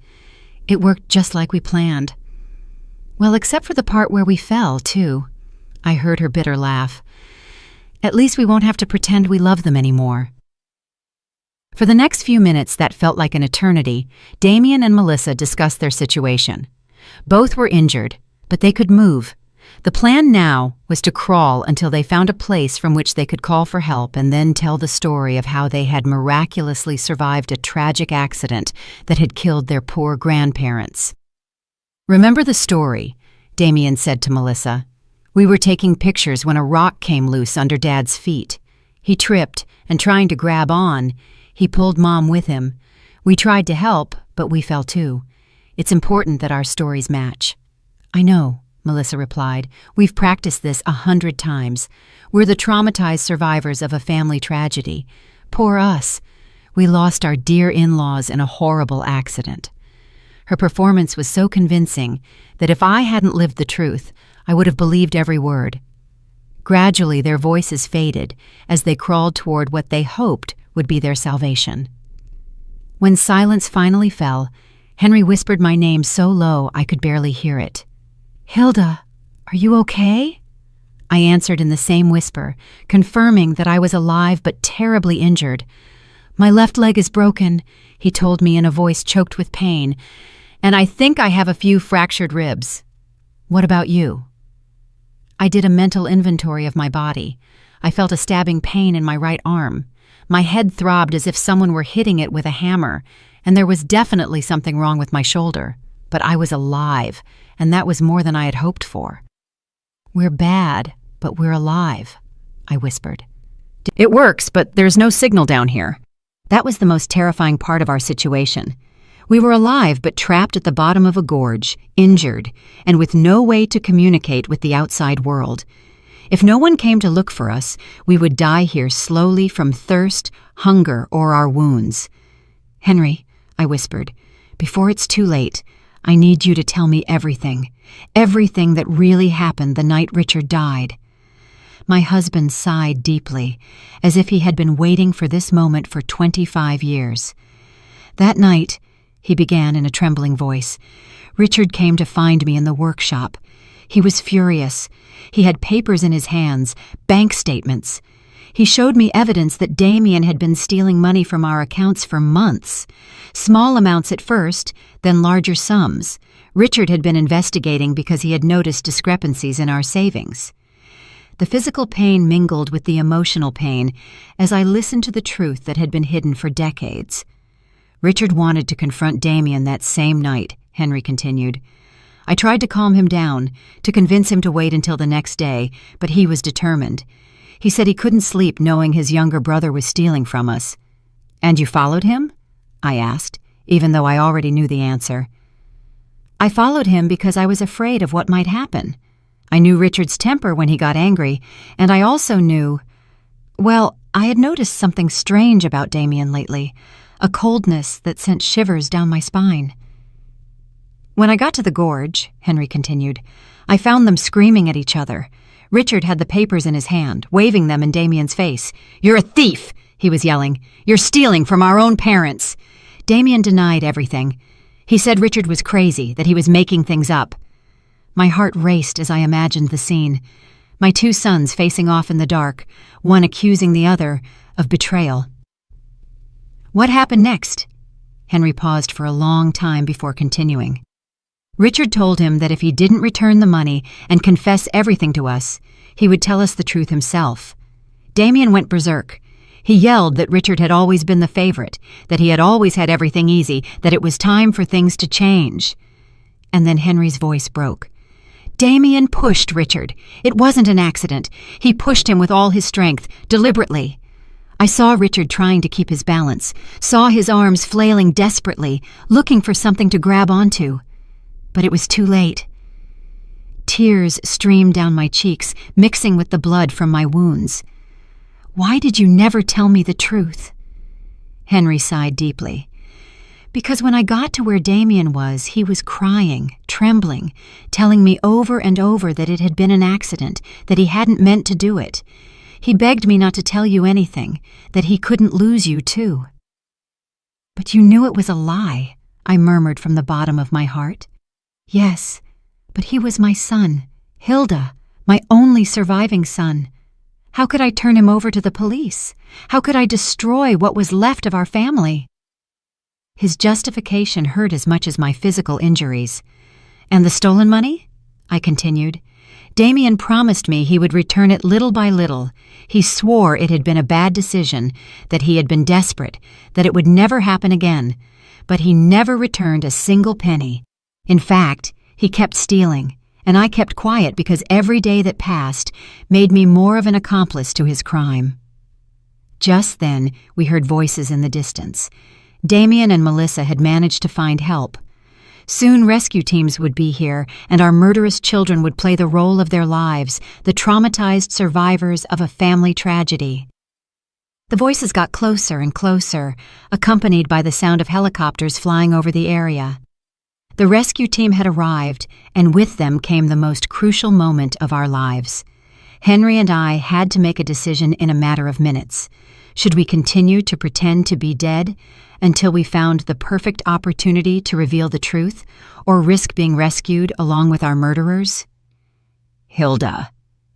"It worked just like we planned." "Well, except for the part where we fell, too." I heard her bitter laugh. "At least we won't have to pretend we love them anymore." For the next few minutes that felt like an eternity, Damien and Melissa discussed their situation. Both were injured, but they could move. The plan now was to crawl until they found a place from which they could call for help and then tell the story of how they had miraculously survived a tragic accident that had killed their poor grandparents. "Remember the story," Damien said to Melissa. "We were taking pictures when a rock came loose under Dad's feet. He tripped, and trying to grab on, he pulled Mom with him. We tried to help, but we fell too. It's important that our stories match." "I know," Melissa replied. "We've practiced this 100 times. We're the traumatized survivors of a family tragedy. Poor us. We lost our dear in-laws in a horrible accident." Her performance was so convincing that if I hadn't lived the truth, I would have believed every word. Gradually, their voices faded as they crawled toward what they hoped would be their salvation. When silence finally fell, Henry whispered my name so low I could barely hear it. "Hilda, are you okay?" I answered in the same whisper, confirming that I was alive but terribly injured. "My left leg is broken," he told me in a voice choked with pain, "and I think I have a few fractured ribs. What about you?" I did a mental inventory of my body. I felt a stabbing pain in my right arm. My head throbbed as if someone were hitting it with a hammer, and there was definitely something wrong with my shoulder. But I was alive, and that was more than I had hoped for. "We're bad, but we're alive," I whispered. It works, but there's no signal down here. That was the most terrifying part of our situation. We were alive but trapped at the bottom of a gorge, injured, and with no way to communicate with the outside world. If no one came to look for us, we would die here slowly from thirst, hunger, or our wounds. "Henry," I whispered, "before it's too late, I need you to tell me everything. Everything that really happened the night Richard died." My husband sighed deeply, as if he had been waiting for this moment for 25 years. "That night," he began in a trembling voice, "Richard came to find me in the workshop. He was furious. He had papers in his hands, bank statements. He showed me evidence that Damien had been stealing money from our accounts for months. Small amounts at first, then larger sums. Richard had been investigating because he had noticed discrepancies in our savings." The physical pain mingled with the emotional pain as I listened to the truth that had been hidden for decades. "Richard wanted to confront Damien that same night," Henry continued. "I tried to calm him down, to convince him to wait until the next day, but he was determined. He said he couldn't sleep knowing his younger brother was stealing from us." "And you followed him?" I asked, even though I already knew the answer. "I followed him because I was afraid of what might happen. I knew Richard's temper when he got angry, and I also knew... Well, I had noticed something strange about Damien lately, a coldness that sent shivers down my spine." "When I got to the gorge," Henry continued, "I found them screaming at each other. Richard had the papers in his hand, waving them in Damien's face. 'You're a thief!' he was yelling. 'You're stealing from our own parents!' Damien denied everything. He said Richard was crazy, that he was making things up." My heart raced as I imagined the scene. My two sons facing off in the dark, one accusing the other of betrayal. "What happened next?" Henry paused for a long time before continuing. "Richard told him that if he didn't return the money and confess everything to us, he would tell us the truth himself. Damien went berserk. He yelled that Richard had always been the favorite, that he had always had everything easy, that it was time for things to change." And then Henry's voice broke. "Damien pushed Richard. It wasn't an accident. He pushed him with all his strength, deliberately. I saw Richard trying to keep his balance, saw his arms flailing desperately, looking for something to grab onto. But it was too late." Tears streamed down my cheeks, mixing with the blood from my wounds. "Why did you never tell me the truth?" Henry sighed deeply. "Because when I got to where Damien was, he was crying, trembling, telling me over and over that it had been an accident, that he hadn't meant to do it. He begged me not to tell you anything, that he couldn't lose you too." "But you knew it was a lie," I murmured from the bottom of my heart. "Yes, but he was my son, Hilda, my only surviving son. How could I turn him over to the police? How could I destroy what was left of our family?" His justification hurt as much as my physical injuries. "And the stolen money?" I continued. "Damien promised me he would return it little by little. He swore it had been a bad decision, that he had been desperate, that it would never happen again. But he never returned a single penny. In fact, he kept stealing, and I kept quiet because every day that passed made me more of an accomplice to his crime." Just then, we heard voices in the distance. Damien and Melissa had managed to find help. Soon rescue teams would be here, and our murderous children would play the role of their lives, the traumatized survivors of a family tragedy. The voices got closer and closer, accompanied by the sound of helicopters flying over the area. The rescue team had arrived, and with them came the most crucial moment of our lives. Henry and I had to make a decision in a matter of minutes. Should we continue to pretend to be dead until we found the perfect opportunity to reveal the truth, or risk being rescued along with our murderers? "Hilda,"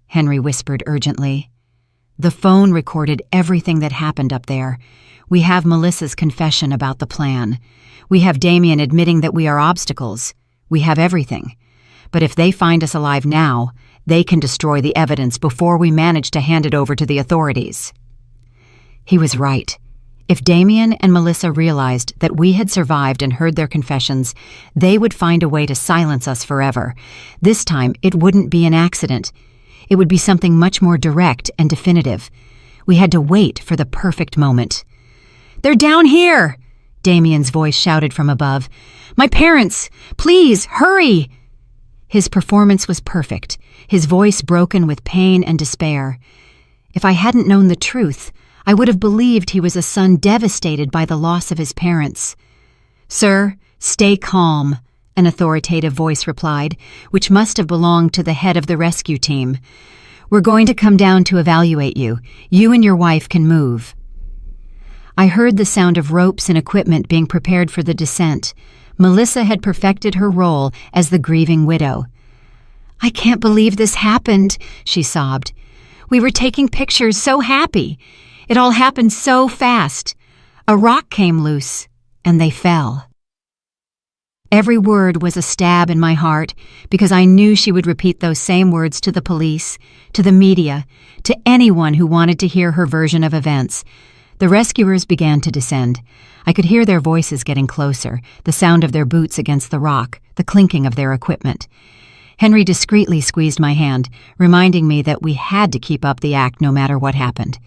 Henry whispered urgently. "The phone recorded everything that happened up there. We have Melissa's confession about the plan. We have Damien admitting that we are obstacles. We have everything. But if they find us alive now, they can destroy the evidence before we manage to hand it over to the authorities." He was right. If Damien and Melissa realized that we had survived and heard their confessions, they would find a way to silence us forever. This time, it wouldn't be an accident. It would be something much more direct and definitive. We had to wait for the perfect moment. "They're down here!" Damien's voice shouted from above. "My parents! Please, hurry!" His performance was perfect, his voice broken with pain and despair. If I hadn't known the truth, I would have believed he was a son devastated by the loss of his parents. "Sir, stay calm," an authoritative voice replied, which must have belonged to the head of the rescue team. "We're going to come down to evaluate you. You and your wife can move." I heard the sound of ropes and equipment being prepared for the descent. Melissa had perfected her role as the grieving widow. "I can't believe this happened," she sobbed. "We were taking pictures, so happy. It all happened so fast. A rock came loose, and they fell." Every word was a stab in my heart because I knew she would repeat those same words to the police, to the media, to anyone who wanted to hear her version of events. The rescuers began to descend. I could hear their voices getting closer, the sound of their boots against the rock, the clinking of their equipment. Henry discreetly squeezed my hand, reminding me that we had to keep up the act no matter what happened.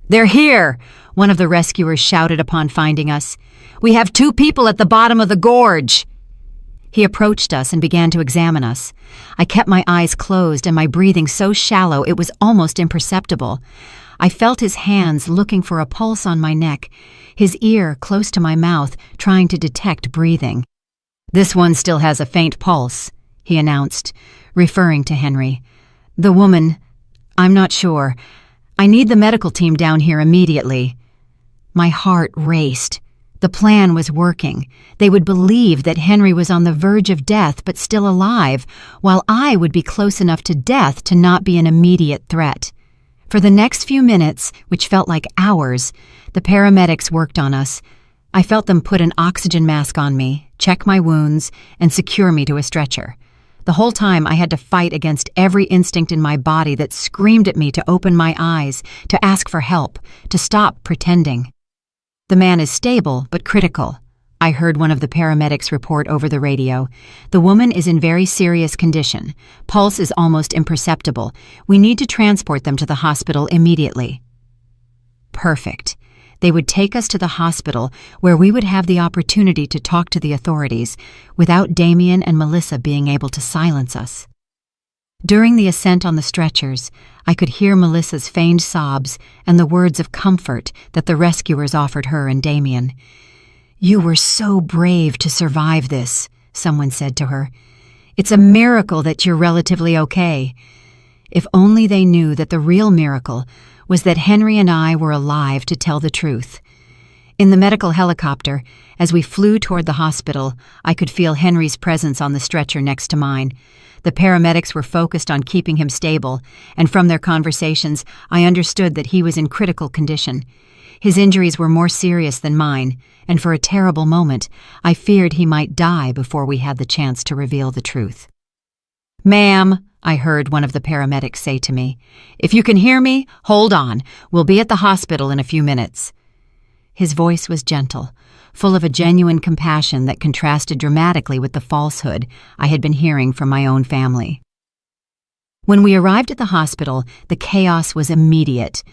"They're here!" one of the rescuers shouted upon finding us. "We have 2 people at the bottom of the gorge!" He approached us and began to examine us. I kept my eyes closed and my breathing so shallow it was almost imperceptible. I felt his hands looking for a pulse on my neck, his ear close to my mouth, trying to detect breathing. "This one still has a faint pulse," he announced, referring to Henry. "The woman, I'm not sure. I need the medical team down here immediately." My heart raced. The plan was working. They would believe that Henry was on the verge of death but still alive, while I would be close enough to death to not be an immediate threat. For the next few minutes, which felt like hours, the paramedics worked on us. I felt them put an oxygen mask on me, check my wounds, and secure me to a stretcher. The whole time I had to fight against every instinct in my body that screamed at me to open my eyes, to ask for help, to stop pretending. "The man is stable but critical," I heard one of the paramedics report over the radio. "The woman is in very serious condition. Pulse is almost imperceptible. We need to transport them to the hospital immediately." Perfect. They would take us to the hospital where we would have the opportunity to talk to the authorities without Damien and Melissa being able to silence us. During the ascent on the stretchers, I could hear Melissa's feigned sobs and the words of comfort that the rescuers offered her and Damien. "You were so brave to survive this," someone said to her. "It's a miracle that you're relatively okay." If only they knew that the real miracle was that Henry and I were alive to tell the truth. In the medical helicopter, as we flew toward the hospital, I could feel Henry's presence on the stretcher next to mine. The paramedics were focused on keeping him stable, and from their conversations, I understood that he was in critical condition. His injuries were more serious than mine, and for a terrible moment, I feared he might die before we had the chance to reveal the truth. "Ma'am," I heard one of the paramedics say to me, "if you can hear me, hold on. We'll be at the hospital in a few minutes." His voice was gentle, full of a genuine compassion that contrasted dramatically with the falsehood I had been hearing from my own family. When we arrived at the hospital, the chaos was immediate.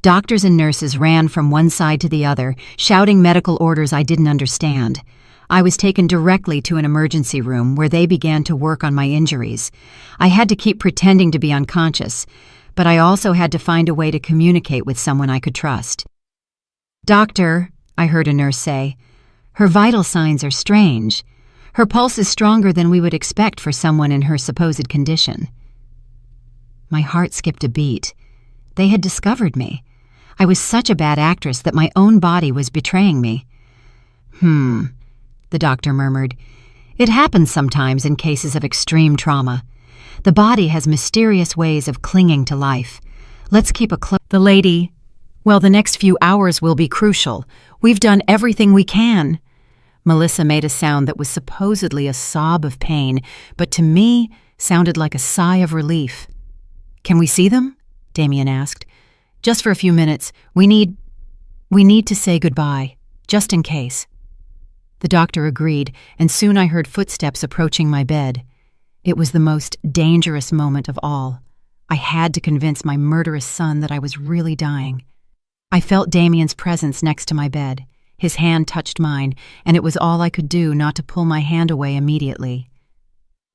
Doctors and nurses ran from one side to the other, shouting medical orders I didn't understand. I was taken directly to an emergency room where they began to work on my injuries. I had to keep pretending to be unconscious, but I also had to find a way to communicate with someone I could trust. "Doctor," I heard a nurse say, "her vital signs are strange. Her pulse is stronger than we would expect for someone in her supposed condition." My heart skipped a beat. They had discovered me. I was such a bad actress that my own body was betraying me. The doctor murmured. "It happens sometimes in cases of extreme trauma. The body has mysterious ways of clinging to life. Let's keep a close..." The lady, "Well, the next few hours will be crucial. We've done everything we can." Melissa made a sound that was supposedly a sob of pain, but to me sounded like a sigh of relief. "Can we see them?" Damien asked. "Just for a few minutes. We need to say goodbye, just in case." The doctor agreed, and soon I heard footsteps approaching my bed. It was the most dangerous moment of all. I had to convince my murderous son that I was really dying. I felt Damien's presence next to my bed. His hand touched mine, and it was all I could do not to pull my hand away immediately.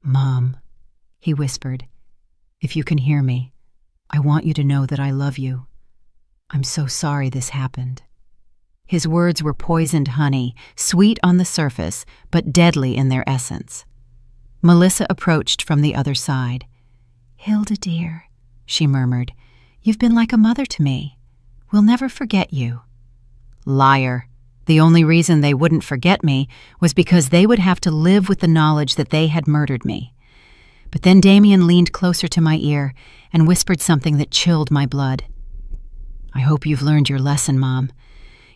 "Mom," he whispered, "if you can hear me, I want you to know that I love you. I'm so sorry this happened." His words were poisoned honey, sweet on the surface, but deadly in their essence. Melissa approached from the other side. "Hilda, dear," she murmured, "you've been like a mother to me. We'll never forget you." Liar. The only reason they wouldn't forget me was because they would have to live with the knowledge that they had murdered me. But then Damien leaned closer to my ear and whispered something that chilled my blood. "I hope you've learned your lesson, Mom.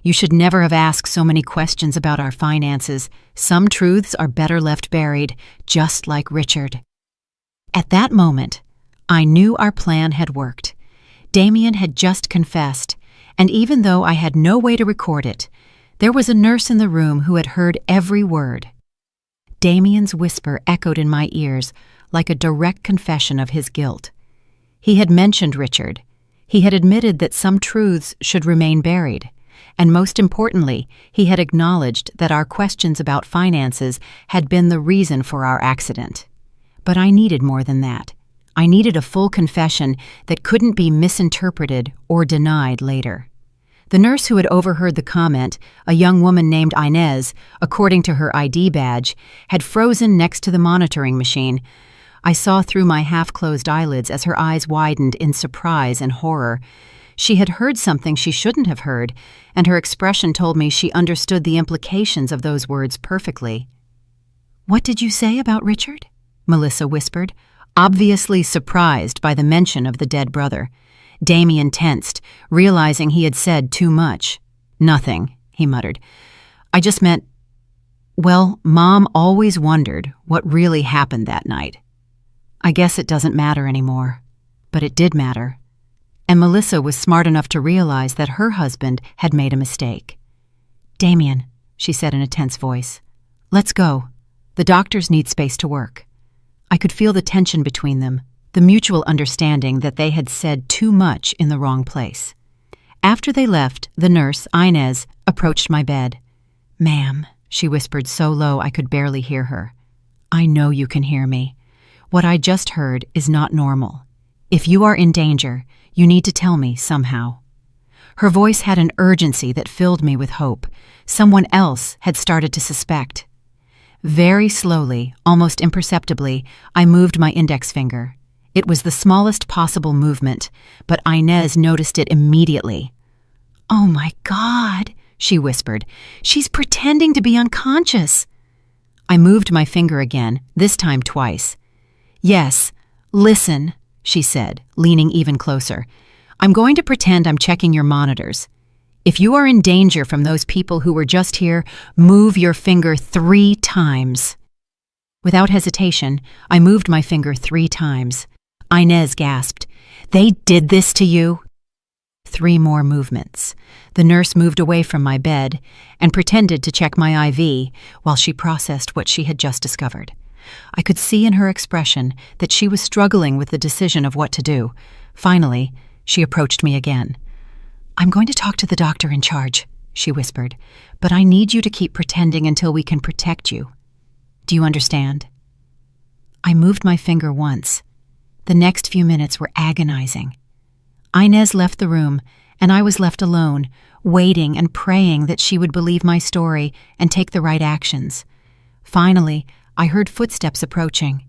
You should never have asked so many questions about our finances. Some truths are better left buried, just like Richard." At that moment, I knew our plan had worked. Damien had just confessed, and even though I had no way to record it, there was a nurse in the room who had heard every word. Damien's whisper echoed in my ears like a direct confession of his guilt. He had mentioned Richard. He had admitted that some truths should remain buried. And most importantly, he had acknowledged that our questions about finances had been the reason for our accident. But I needed more than that. I needed a full confession that couldn't be misinterpreted or denied later. The nurse who had overheard the comment, a young woman named Inez, according to her ID badge, had frozen next to the monitoring machine. I saw through my half-closed eyelids as her eyes widened in surprise and horror. She had heard something she shouldn't have heard, and her expression told me she understood the implications of those words perfectly. "What did you say about Richard?" Melissa whispered, obviously surprised by the mention of the dead brother. Damien tensed, realizing he had said too much. "Nothing," he muttered. "I just meant, well, Mom always wondered what really happened that night. I guess it doesn't matter anymore, but it did matter." And Melissa was smart enough to realize that her husband had made a mistake. "Damien," she said in a tense voice, "let's go. The doctors need space to work." I could feel the tension between them, the mutual understanding that they had said too much in the wrong place. After they left, the nurse, Inez, approached my bed. "Ma'am," she whispered so low I could barely hear her, "I know you can hear me. What I just heard is not normal. If you are in danger, you need to tell me somehow." Her voice had an urgency that filled me with hope. Someone else had started to suspect. Very slowly, almost imperceptibly, I moved my index finger. It was the smallest possible movement, but Inez noticed it immediately. "Oh my God," she whispered. "She's pretending to be unconscious." I moved my finger again, this time twice. "Yes, listen," she said, leaning even closer. "I'm going to pretend I'm checking your monitors. If you are in danger from those people who were just here, move your finger 3 times. Without hesitation, I moved my finger 3 times. Inez gasped, "They did this to you?" 3 more movements. The nurse moved away from my bed and pretended to check my IV while she processed what she had just discovered. I could see in her expression that she was struggling with the decision of what to do. Finally, she approached me again. "I'm going to talk to the doctor in charge," she whispered, "but I need you to keep pretending until we can protect you. Do you understand?" I moved my finger once. The next few minutes were agonizing. Inez left the room, and I was left alone, waiting and praying that she would believe my story and take the right actions. Finally, I heard footsteps approaching.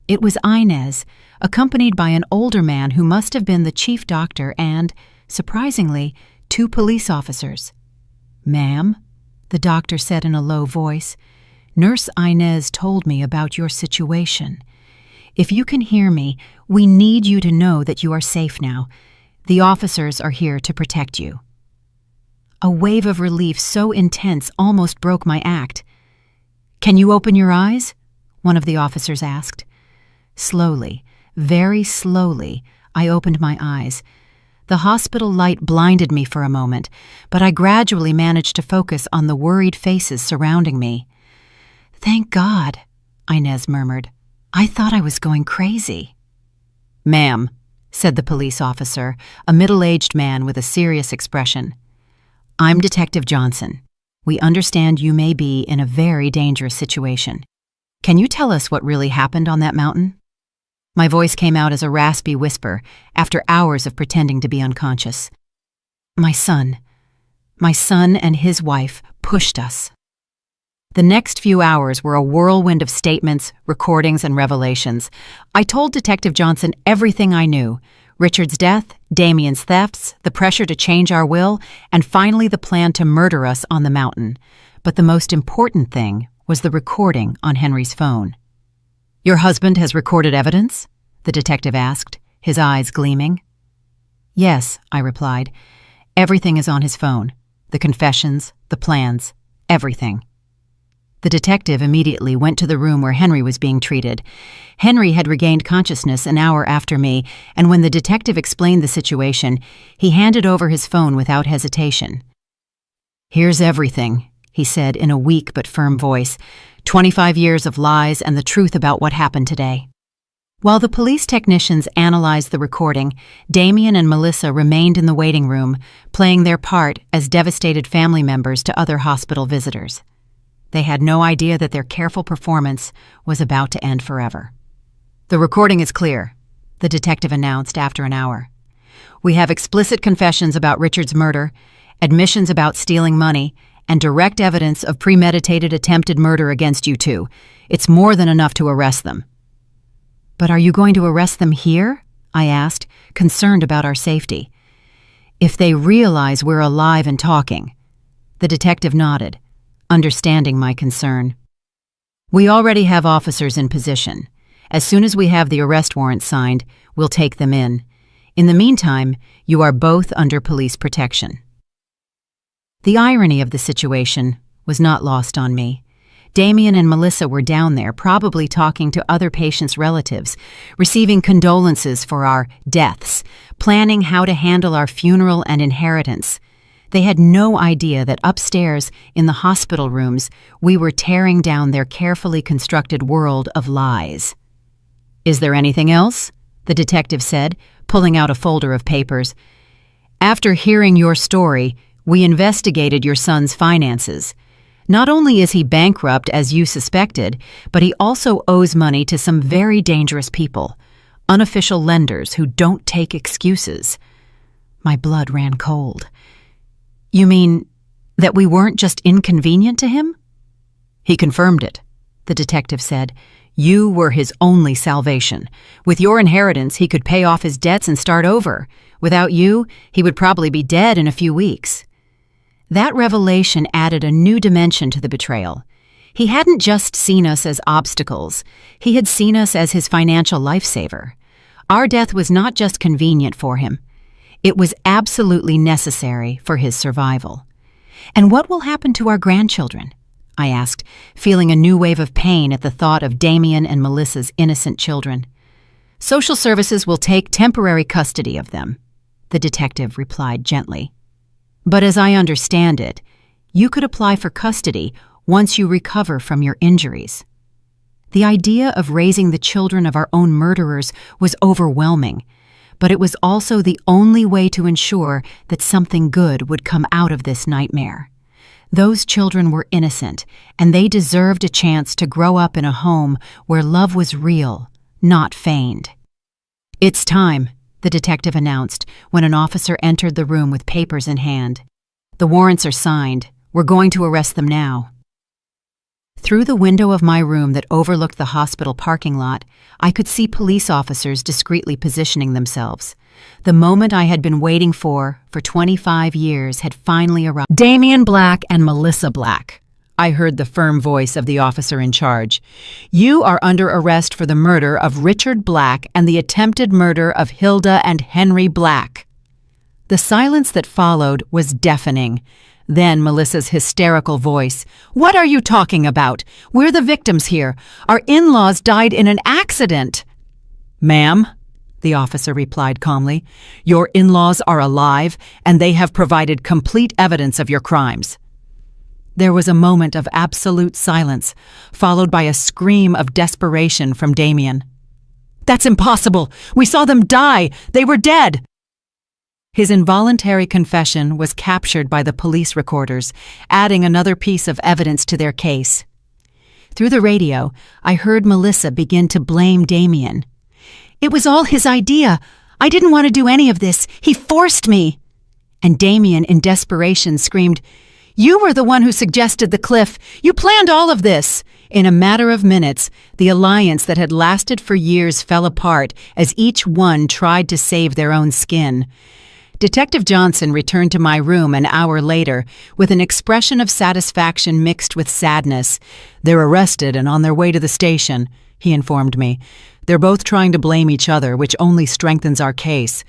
It was Inez, accompanied by an older man who must have been the chief doctor and, surprisingly, 2 police officers. "Ma'am," the doctor said in a low voice, "Nurse Inez told me about your situation. If you can hear me, we need you to know that you are safe now. The officers are here to protect you." A wave of relief so intense almost broke my act. "Can you open your eyes?" one of the officers asked. Slowly, very slowly, I opened my eyes. The hospital light blinded me for a moment, but I gradually managed to focus on the worried faces surrounding me. "Thank God," Inez murmured. "I thought I was going crazy." "Ma'am," said the police officer, a middle-aged man with a serious expression, I'm Detective Johnson. We understand you may be in a very dangerous situation. Can you tell us what really happened on that mountain?" My voice came out as a raspy whisper after hours of pretending to be unconscious. My son and his wife pushed us." The next few hours were a whirlwind of statements, recordings, and revelations. I told Detective Johnson everything I knew: Richard's death, Damien's thefts, the pressure to change our will, and finally the plan to murder us on the mountain. But the most important thing was the recording on Henry's phone. "Your husband has recorded evidence?" the detective asked, his eyes gleaming. "Yes," I replied. "Everything is on his phone. The confessions, the plans, everything." The detective immediately went to the room where Henry was being treated. Henry had regained consciousness an hour after me, and when the detective explained the situation, he handed over his phone without hesitation. "Here's everything," he said in a weak but firm voice. 25 years of lies and the truth about what happened today." While the police technicians analyzed the recording, Damien and Melissa remained in the waiting room, playing their part as devastated family members to other hospital visitors. They had no idea that their careful performance was about to end forever. "The recording is clear," the detective announced after an hour. "We have explicit confessions about Richard's murder, admissions about stealing money, and direct evidence of premeditated attempted murder against you two. It's more than enough to arrest them." "But are you going to arrest them here?" I asked, concerned about our safety. "If they realize we're alive and talking." The detective nodded, understanding my concern. "We already have officers in position. As soon as we have the arrest warrant signed, we'll take them in. In the meantime, you are both under police protection." The irony of the situation was not lost on me. Damien and Melissa were down there, probably talking to other patients' relatives, receiving condolences for our deaths, planning how to handle our funeral and inheritance. They had no idea that upstairs in the hospital rooms, we were tearing down their carefully constructed world of lies. "Is there anything else?" the detective said, pulling out a folder of papers. "After hearing your story, we investigated your son's finances. Not only is he bankrupt as you suspected, but he also owes money to some very dangerous people, unofficial lenders who don't take excuses." My blood ran cold. "You mean that we weren't just inconvenient to him?" He confirmed it, the detective said. "You were his only salvation. With your inheritance, he could pay off his debts and start over. Without you, he would probably be dead in a few weeks." That revelation added a new dimension to the betrayal. He hadn't just seen us as obstacles. He had seen us as his financial lifesaver. Our death was not just convenient for him. It was absolutely necessary for his survival. "And what will happen to our grandchildren?" I asked, feeling a new wave of pain at the thought of Damien and Melissa's innocent children. "Social services will take temporary custody of them," the detective replied gently. "But as I understand it, you could apply for custody once you recover from your injuries." The idea of raising the children of our own murderers was overwhelming, but it was also the only way to ensure that something good would come out of this nightmare. Those children were innocent, and they deserved a chance to grow up in a home where love was real, not feigned. "It's time," the detective announced when an officer entered the room with papers in hand. "The warrants are signed. We're going to arrest them now." Through the window of my room that overlooked the hospital parking lot, I could see police officers discreetly positioning themselves. The moment I had been waiting for 25 years had finally arrived. "Damien Black and Melissa Black," I heard the firm voice of the officer in charge. "You are under arrest for the murder of Richard Black and the attempted murder of Hilda and Henry Black." The silence that followed was deafening. Then Melissa's hysterical voice. "What are you talking about? We're the victims here. Our in-laws died in an accident." "Ma'am," the officer replied calmly, "your in-laws are alive, and they have provided complete evidence of your crimes." There was a moment of absolute silence, followed by a scream of desperation from Damien. "That's impossible! We saw them die! They were dead!" His involuntary confession was captured by the police recorders, adding another piece of evidence to their case. Through the radio, I heard Melissa begin to blame Damien. "It was all his idea. I didn't want to do any of this. He forced me." And Damien, in desperation, screamed, "You were the one who suggested the cliff. You planned all of this." In a matter of minutes, the alliance that had lasted for years fell apart as each one tried to save their own skin. Detective Johnson returned to my room an hour later with an expression of satisfaction mixed with sadness. "They're arrested and on their way to the station," he informed me. "They're both trying to blame each other, which only strengthens our case.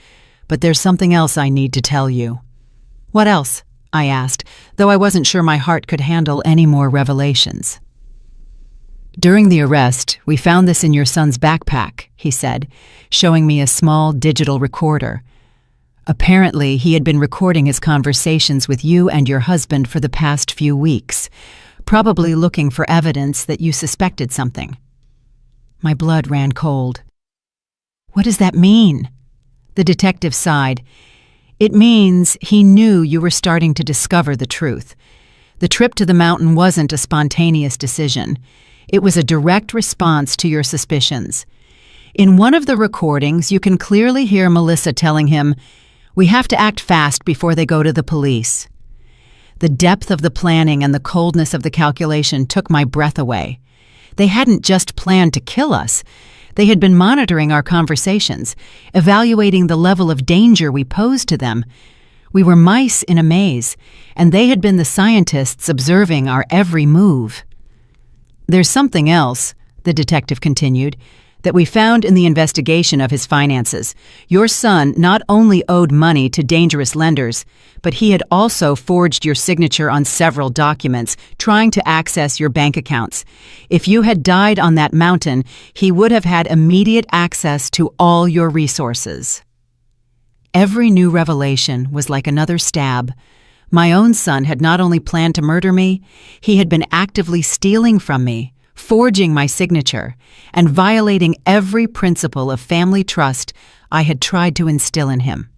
But there's something else I need to tell you." "What else?" I asked, though I wasn't sure my heart could handle any more revelations. "During the arrest, we found this in your son's backpack," he said, showing me a small digital recorder. "Apparently, he had been recording his conversations with you and your husband for the past few weeks, probably looking for evidence that you suspected something." My blood ran cold. "What does that mean?" The detective sighed. "It means he knew you were starting to discover the truth. The trip to the mountain wasn't a spontaneous decision. It was a direct response to your suspicions. In one of the recordings, you can clearly hear Melissa telling him, 'We have to act fast before they go to the police.' The depth of the planning and the coldness of the calculation took my breath away. They hadn't just planned to kill us. They had been monitoring our conversations, evaluating the level of danger we posed to them. We were mice in a maze, and they had been the scientists observing our every move." "There's something else," the detective continued, "that we found in the investigation of his finances. Your son not only owed money to dangerous lenders, but he had also forged your signature on several documents, trying to access your bank accounts. If you had died on that mountain, he would have had immediate access to all your resources." Every new revelation was like another stab. My own son had not only planned to murder me, he had been actively stealing from me, forging my signature, and violating every principle of family trust I had tried to instill in him.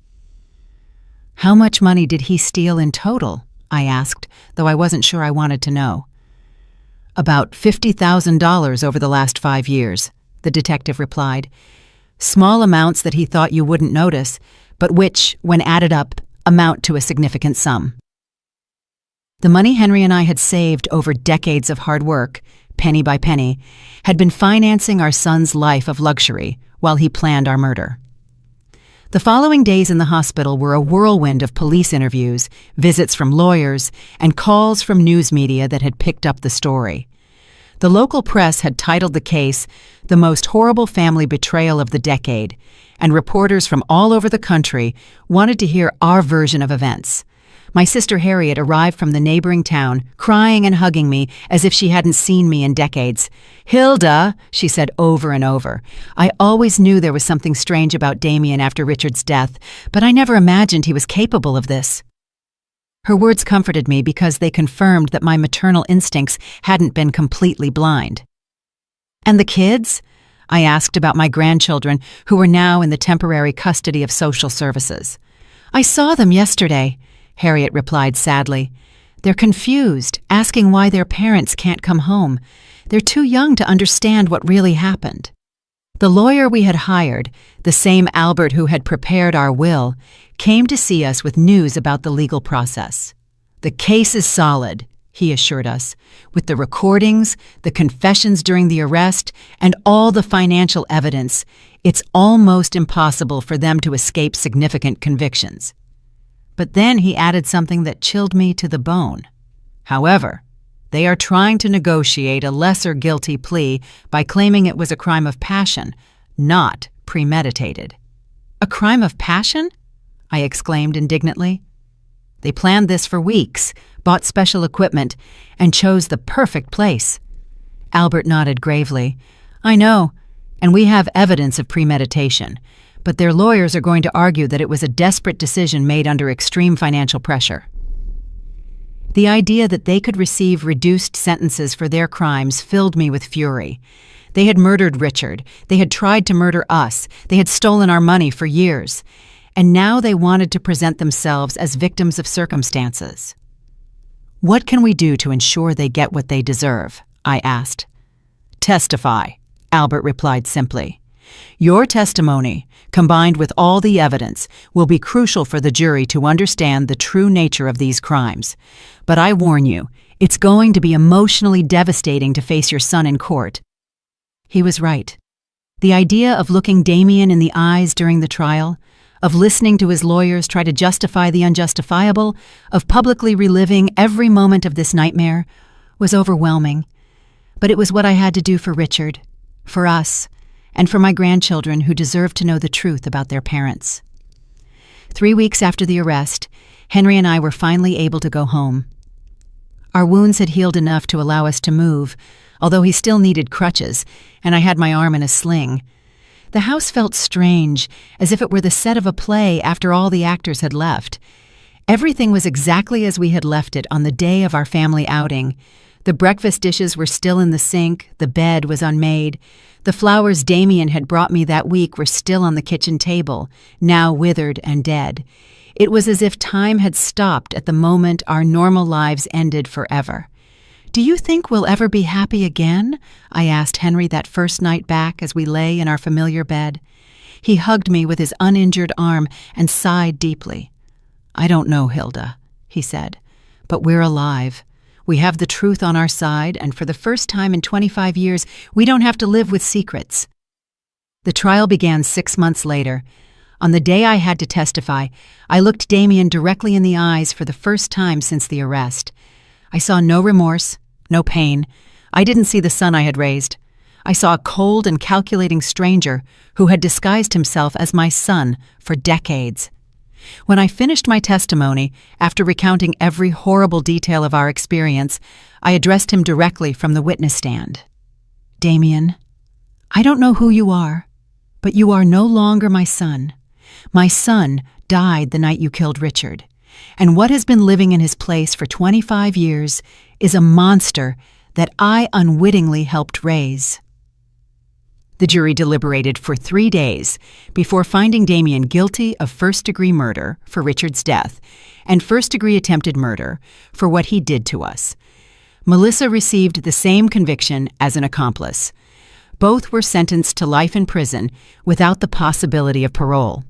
"How much money did he steal in total?" I asked, though I wasn't sure I wanted to know. "About $50,000 over the last 5 years, the detective replied. "Small amounts that he thought you wouldn't notice, but which, when added up, amount to a significant sum." The money Henry and I had saved over decades of hard work, penny by penny, had been financing our son's life of luxury while he planned our murder. The following days in the hospital were a whirlwind of police interviews, visits from lawyers, and calls from news media that had picked up the story. The local press had titled the case "The Most Horrible Family Betrayal of the Decade," and reporters from all over the country wanted to hear our version of events. My sister Harriet arrived from the neighboring town, crying and hugging me as if she hadn't seen me in decades. "Hilda," she said over and over, "I always knew there was something strange about Damien after Richard's death, but I never imagined he was capable of this." Her words comforted me because they confirmed that my maternal instincts hadn't been completely blind. "And the kids?" I asked about my grandchildren, who were now in the temporary custody of social services. "I saw them yesterday," Harriet replied sadly. "They're confused, asking why their parents can't come home. They're too young to understand what really happened." The lawyer we had hired, the same Albert who had prepared our will, came to see us with news about the legal process. "The case is solid," he assured us, "with the recordings, the confessions during the arrest, and all the financial evidence. It's almost impossible for them to escape significant convictions." But then he added something that chilled me to the bone. "However, they are trying to negotiate a lesser guilty plea by claiming it was a crime of passion, not premeditated." "A crime of passion?" I exclaimed indignantly. "They planned this for weeks, bought special equipment, and chose the perfect place." Albert nodded gravely. "I know, and we have evidence of premeditation, but their lawyers are going to argue that it was a desperate decision made under extreme financial pressure." The idea that they could receive reduced sentences for their crimes filled me with fury. They had murdered Richard. They had tried to murder us. They had stolen our money for years. and now they wanted to present themselves as victims of circumstances. "What can we do to ensure they get what they deserve?" I asked. "Testify," Albert replied simply. "Your testimony, combined with all the evidence, will be crucial for the jury to understand the true nature of these crimes. But I warn you, it's going to be emotionally devastating to face your son in court." He was right. The idea of looking Damien in the eyes during the trial, of listening to his lawyers try to justify the unjustifiable, of publicly reliving every moment of this nightmare, was overwhelming. But it was what I had to do for Richard, for us, and for my grandchildren who deserve to know the truth about their parents. 3 weeks after the arrest, Henry and I were finally able to go home. Our wounds had healed enough to allow us to move, although he still needed crutches, and I had my arm in a sling. The house felt strange, as if it were the set of a play after all the actors had left. Everything was exactly as we had left it on the day of our family outing. The breakfast dishes were still in the sink, the bed was unmade. The flowers Damien had brought me that week were still on the kitchen table, now withered and dead. It was as if time had stopped at the moment our normal lives ended forever. "Do you think we'll ever be happy again?" I asked Henry that first night back as we lay in our familiar bed. He hugged me with his uninjured arm and sighed deeply. "I don't know, Hilda," he said, "but we're alive. We have the truth on our side, and for the first time in 25 years, we don't have to live with secrets." The trial began 6 months later. On the day I had to testify, I looked Damien directly in the eyes for the first time since the arrest. I saw no remorse, no pain. I didn't see the son I had raised. I saw a cold and calculating stranger who had disguised himself as my son for decades. When I finished my testimony, after recounting every horrible detail of our experience, I addressed him directly from the witness stand. "Damien, I don't know who you are, but you are no longer my son. My son died the night you killed Richard, and what has been living in his place for 25 years is a monster that I unwittingly helped raise." The jury deliberated for 3 days before finding Damien guilty of first-degree murder for Richard's death and first-degree attempted murder for what he did to us. Melissa received the same conviction as an accomplice. Both were sentenced to life in prison without the possibility of parole.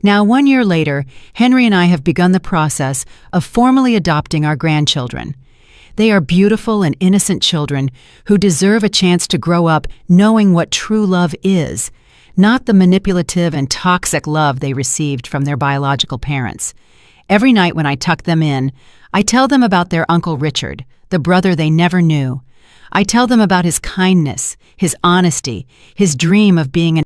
Now, 1 year later, Henry and I have begun the process of formally adopting our grandchildren. They are beautiful and innocent children who deserve a chance to grow up knowing what true love is, not the manipulative and toxic love they received from their biological parents. Every night when I tuck them in, I tell them about their Uncle Richard, the brother they never knew. I tell them about his kindness, his honesty, his dream of being an